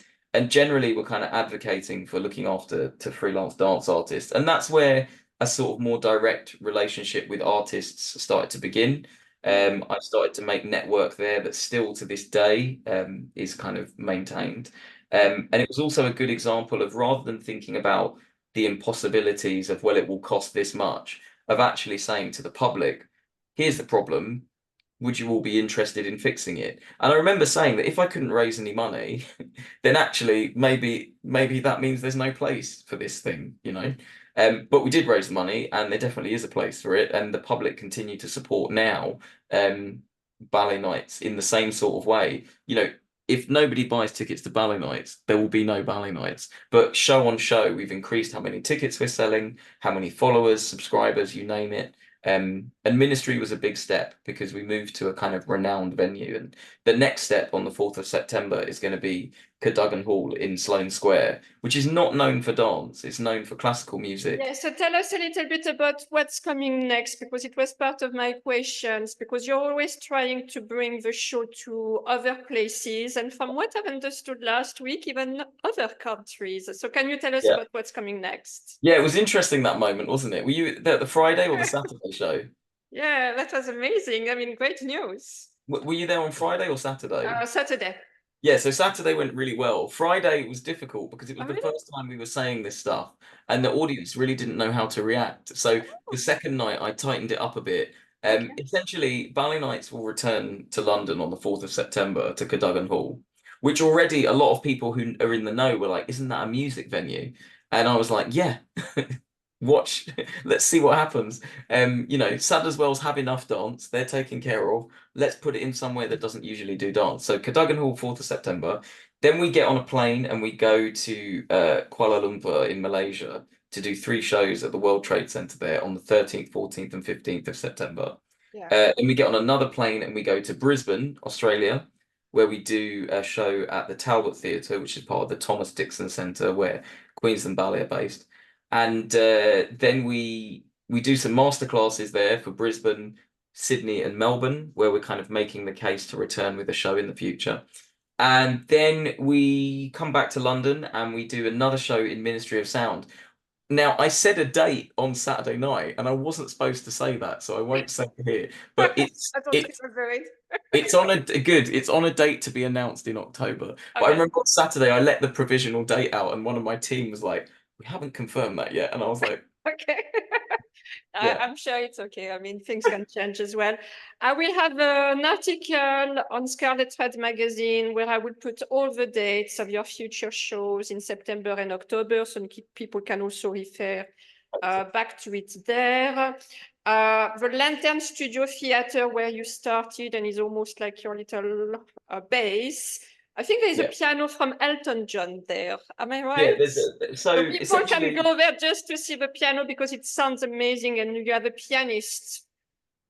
generally, we're kind of advocating for looking after to freelance dance artists, and that's where a sort of more direct relationship with artists started to begin. I started to make network there that still to this day is kind of maintained. And it was also a good example of rather than thinking about the impossibilities of, well, it will cost this much, of actually saying to the public, here's the problem. Would you all be interested in fixing it? And I remember saying that if I couldn't raise any money, then actually maybe that means there's no place for this thing, you know. But we did raise the money, and there definitely is a place for it, and the public continue to support now ballet nights in the same sort of way. You know, if nobody buys tickets to ballet nights, there will be no ballet nights. But show on show, we've increased how many tickets we're selling, how many followers, subscribers, you name it. And Ministry was a big step because we moved to a kind of renowned venue. And the next step on the 4th of September is going to be Cadogan Hall in Sloane Square, which is not known for dance. It's known for classical music. Yeah, so tell us a little bit about what's coming next, because it was part of my questions, because you're always trying to bring the show to other places. And from what I've understood last week, even other countries. So can you tell us Yeah. about what's coming next? Yeah, it was interesting that moment, wasn't it? Were you there the Friday or the Saturday show? Yeah, that was amazing. I mean, great news. Were you there on Friday or Saturday? Saturday. Yeah, so Saturday went really well. Friday was difficult because it was Oh, the really? first time we were saying this stuff, and the audience really didn't know how to react. So the second night, I tightened it up a bit. Okay. Essentially, Ballet Nights will return to London on the 4th of September to Cadogan Hall, which already a lot of people who are in the know were like, "Isn't that a music venue?" And I was like, "Yeah." Watch, let's see what happens. You know, Sadlerswells have enough dance, they're taken care of. Let's put it in somewhere that doesn't usually do dance. So Cadogan Hall, 4th of September. Then we get on a plane and we go to Kuala Lumpur in Malaysia to do 3 shows at the World Trade Center there on the 13th, 14th, and 15th of September. Yeah. Then we get on another plane and we go to Brisbane, Australia, where we do a show at the Talbot Theatre, which is part of the Thomas Dixon Centre, where Queensland Ballet are based. And then we do some masterclasses there for Brisbane, Sydney, and Melbourne, where we're kind of making the case to return with a show in the future. And then we come back to London and we do another show in Ministry of Sound. Now, I said a date on Saturday night, and I wasn't supposed to say that, so I won't say it here. But I don't remember it. it's on a date to be announced in October. But I Okay. remember on Saturday I let the provisional date out, and one of my team was like, "We haven't confirmed that yet," and I was like, Okay. "Yeah, I'm sure it's okay. I mean, things can change as well. I will have an article on Scarlet Thread magazine where I will put all the dates of your future shows in September and October, so people can also refer back to it there. The Lantern Studio Theatre where you started and is almost like your little base. I think there's a yeah, piano from Elton John there. Am I yeah." right? So So people can essentially, go there just to see the piano because it sounds amazing, and you have a pianist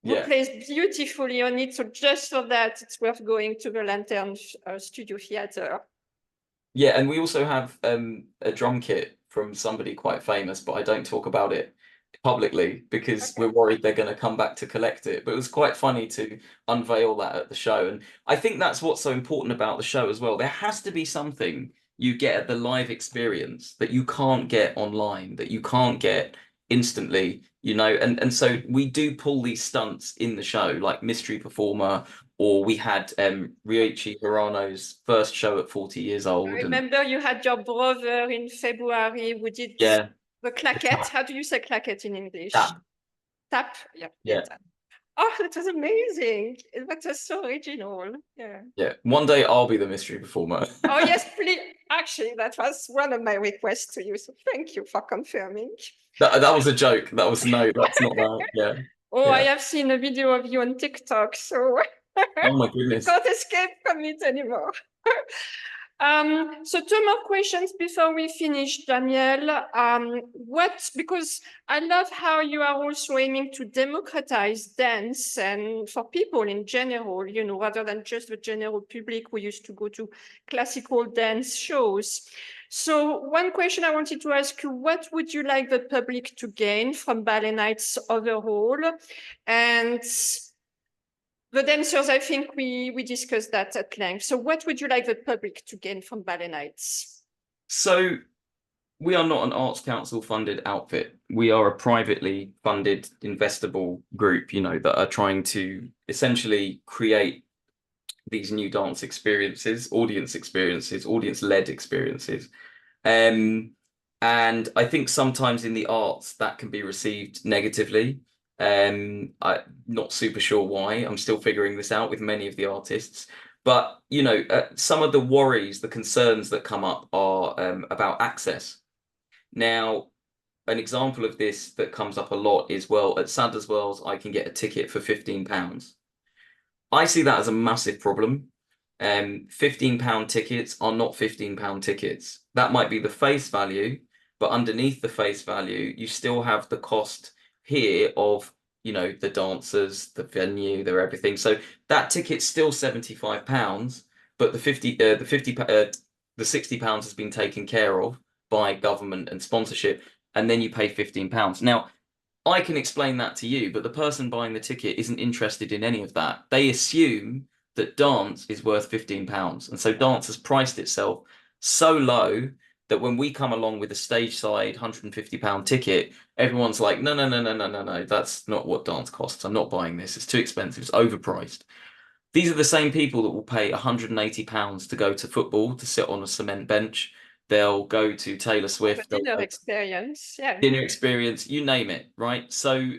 who yeah. plays beautifully on it. So just for that, it's worth going to the Lantern Studio Theatre. Yeah, and we also have a drum kit from somebody quite famous, but I don't talk about it publicly because Okay. we're worried they're going to come back to collect it. But it was quite funny to unveil that at the show. And I think that's what's so important about the show as well. There has to be something you get at the live experience that you can't get online, that you can't get instantly, you know. And so we do pull these stunts in the show, like mystery performer, or we had Ryuichi Hirano's first show at 40 years I old, and remember you had your brother in February who did yeah, the claquette. How do you say claquette in English? tap, Tap. Yeah, yeah, yeah, tap. Oh, that was amazing. That was so original. Yeah. yeah. One day I'll be the mystery performer. Oh, yes, please. Actually, that was one of my requests to you. So thank you for confirming. That was a joke. That was no, that's not that. Yeah, Oh, I yeah. have seen a video of you on TikTok, so Oh my you goodness. can't escape from it anymore. So 2 more questions before we finish, Jamiel. Because I love how you are also aiming to democratize dance and for people in general, you know, rather than just the general public who used to go to classical dance shows. So one question I wanted to ask you, what would you like the public to gain from ballet nights overall? And the dancers, I think we discussed that at length. So what would you like the public to gain from ballet nights? So we are not an Arts Council funded outfit. We are a privately funded investable group, you know, that are trying to essentially create these new dance experiences, audience led experiences. Um, And I think sometimes in the arts that can be received negatively. I'm not super sure why. I'm still figuring this out with many of the artists. But, some of the worries, the concerns that come up are about access. Now, an example of this that comes up a lot is, well, at Sadler's Wells, I can get a ticket for £15. I see that as a massive problem. £15 tickets are not £15 tickets. That might be the face value, but underneath the face value, you still have the cost here of, the dancers, the venue, their everything. So that ticket's still £75, but the £60 has been taken care of by government and sponsorship, and then you pay £15. Now, I can explain that to you, but the person buying the ticket isn't interested in any of that. They assume that dance is worth £15. And so dance has priced itself so low that when we come along with a stage side £150 ticket, everyone's like, no, no, no, no, no, no, no, that's not what dance costs. I'm not buying this. It's too expensive. It's overpriced. These are the same people that will pay £180 to go to football, to sit on a cement bench. They'll go to Taylor Have a Swift. They'll dinner go experience. Yeah. dinner experience, you name it, right? So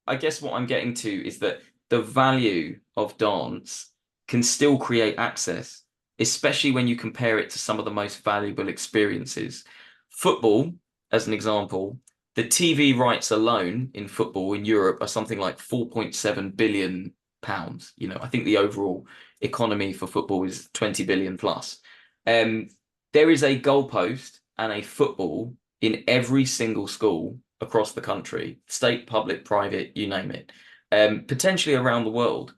I guess what I'm getting to is that the value of dance can still create access, especially when you compare it to some of the most valuable experiences. Football, as an example, the TV rights alone in football in Europe are something like 4.7 billion pounds. I think the overall economy for football is 20 billion plus. Um, there is a goalpost and a football in every single school across the country, state, public, private, you name it, potentially around the world.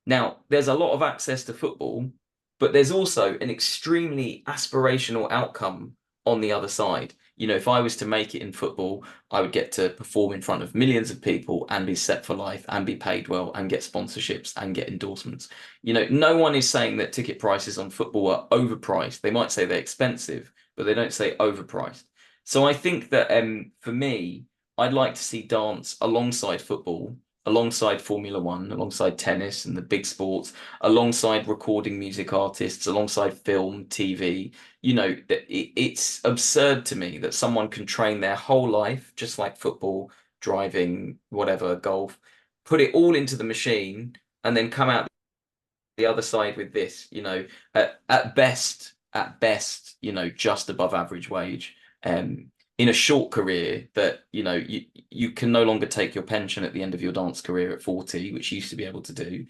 Now, there's a lot of access to football, but there's also an extremely aspirational outcome on the other side. If I was to make it in football, I would get to perform in front of millions of people and be set for life and be paid well and get sponsorships and get endorsements. No one is saying that ticket prices on football are overpriced. They might say they're expensive, but they don't say overpriced. So I think that for me, I'd like to see dance alongside football, alongside Formula One, alongside tennis and the big sports, alongside recording music artists, alongside film, TV. It's absurd to me that someone can train their whole life, just like football, driving, whatever, golf, put it all into the machine, and then come out the other side with this, at best, just above average wage. In a short career that, you can no longer take your pension at the end of your dance career at 40, which you used to be able to do.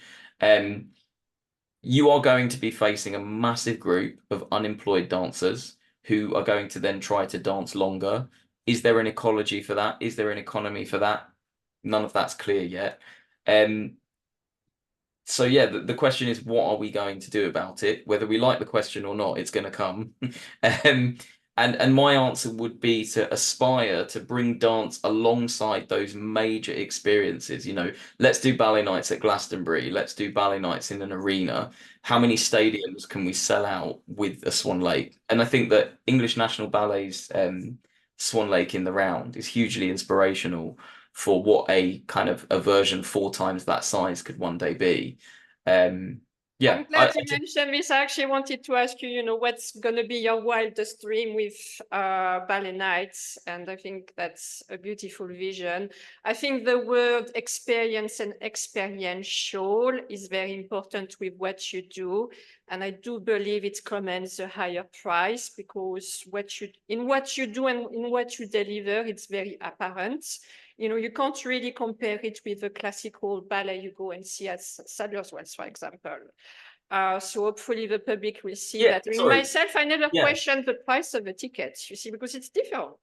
You are going to be facing a massive group of unemployed dancers who are going to then try to dance longer. Is there an ecology for that? Is there an economy for that? None of that's clear yet. So yeah, the question is, what are we going to do about it? Whether we like the question or not, it's going to come. And my answer would be to aspire to bring dance alongside those major experiences. Let's do ballet nights at Glastonbury. Let's do ballet nights in an arena. How many stadiums can we sell out with a Swan Lake? And I think that English National Ballet's Swan Lake in the Round is hugely inspirational for what a kind of a version 4 times that size could one day be. Yeah, I'm glad you mentioned this. I actually wanted to ask you, what's going to be your wildest dream with ballet nights? And I think that's a beautiful vision. I think the word experience and experiential is very important with what you do. And I do believe it commands a higher price because in what you do and in what you deliver, it's very apparent. You can't really compare it with the classical ballet you go and see at Sadler's Wells, for example. So hopefully the public will see that. I mean, myself, I never questioned the price of the tickets, you see, because it's different.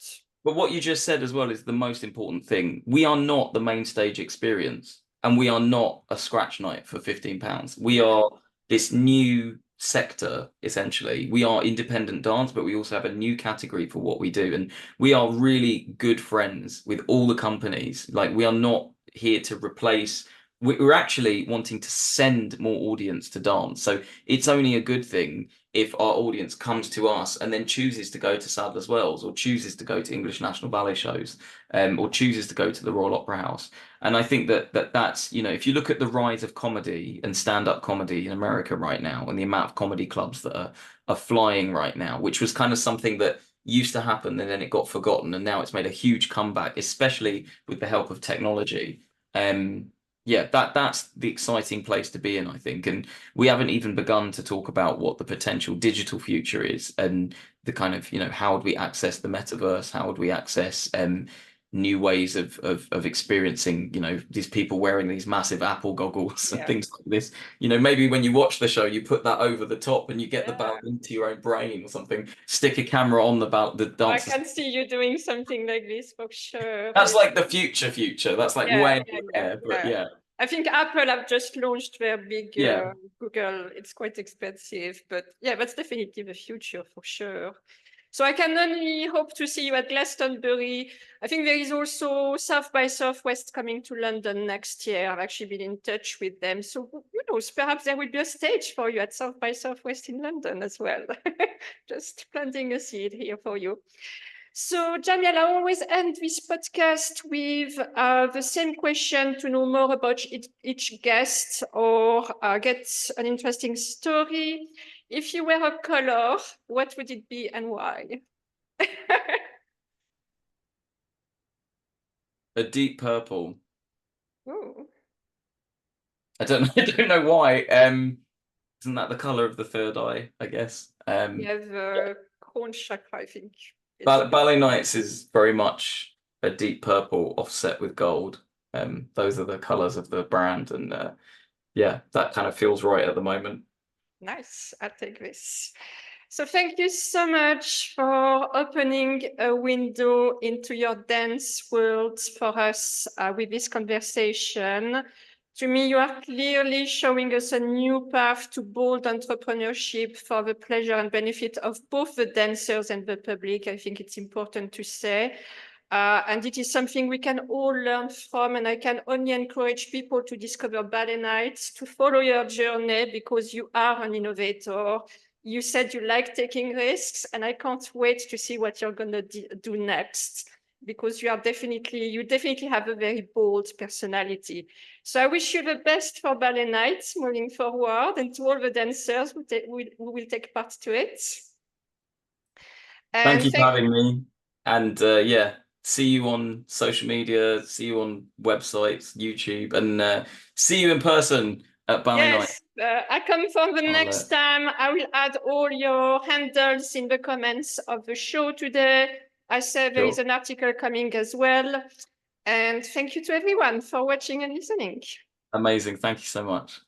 But what you just said as well is the most important thing. We are not the main stage experience, and we are not a scratch night for £15. We are this new sector, essentially. We are independent dance, but we also have a new category for what we do. And we are really good friends with all the companies. Like, we are not here to replace. We're actually wanting to send more audience to dance. So it's only a good thing if our audience comes to us and then chooses to go to Sadler's Wells or chooses to go to English National Ballet shows, or chooses to go to the Royal Opera House. And I think that's, if you look at the rise of comedy and stand-up comedy in America right now and the amount of comedy clubs that are flying right now, which was kind of something that used to happen and then it got forgotten, and now it's made a huge comeback, especially with the help of technology. Yeah, that's the exciting place to be in, I think. And we haven't even begun to talk about what the potential digital future is, and the kind of, how would we access the metaverse? How would we access new ways of experiencing, these people wearing these massive Apple goggles and things like this. Maybe when you watch the show, you put that over the top and you get the ballet into your own brain or something. Stick a camera on the dancers. I can see you doing something like this for sure. That's like the future. That's like way there, but yeah. I think Apple have just launched their big Yeah. Google. It's quite expensive, but yeah, that's definitely the future for sure. So I can only hope to see you at Glastonbury. I think there is also South by Southwest coming to London next year. I've actually been in touch with them. So who knows, perhaps there will be a stage for you at South by Southwest in London as well. Just planting a seed here for you. So, Jamiel, I always end this podcast with the same question to know more about each guest or get an interesting story. If you were a color, what would it be and why? A deep purple. Ooh. I don't know why. Isn't that the color of the third eye, I guess? You have crown chakra, I think. Ballet Nights is very much a deep purple offset with gold. Those are the colors of the brand, and yeah, that kind of feels right at the moment. Nice, I'll take this. So thank you so much for opening a window into your dance world for us with this conversation. To me, you are clearly showing us a new path to bold entrepreneurship for the pleasure and benefit of both the dancers and the public. I think it's important to say. And it is something we can all learn from. And I can only encourage people to discover Ballet Nights, to follow your journey, because you are an innovator. You said you like taking risks, and I can't wait to see what you're going to do next, because you definitely have a very bold personality. So I wish you the best for Ballet Nights moving forward, and to all the dancers who will take part to it. Thank you for having me. And yeah, see you on social media, see you on websites, YouTube, and see you in person at Ballet Night. I come for the next time. I will add all your handles in the comments of the show today. I said there is an article coming as well. And thank you to everyone for watching and listening. Amazing. Thank you so much.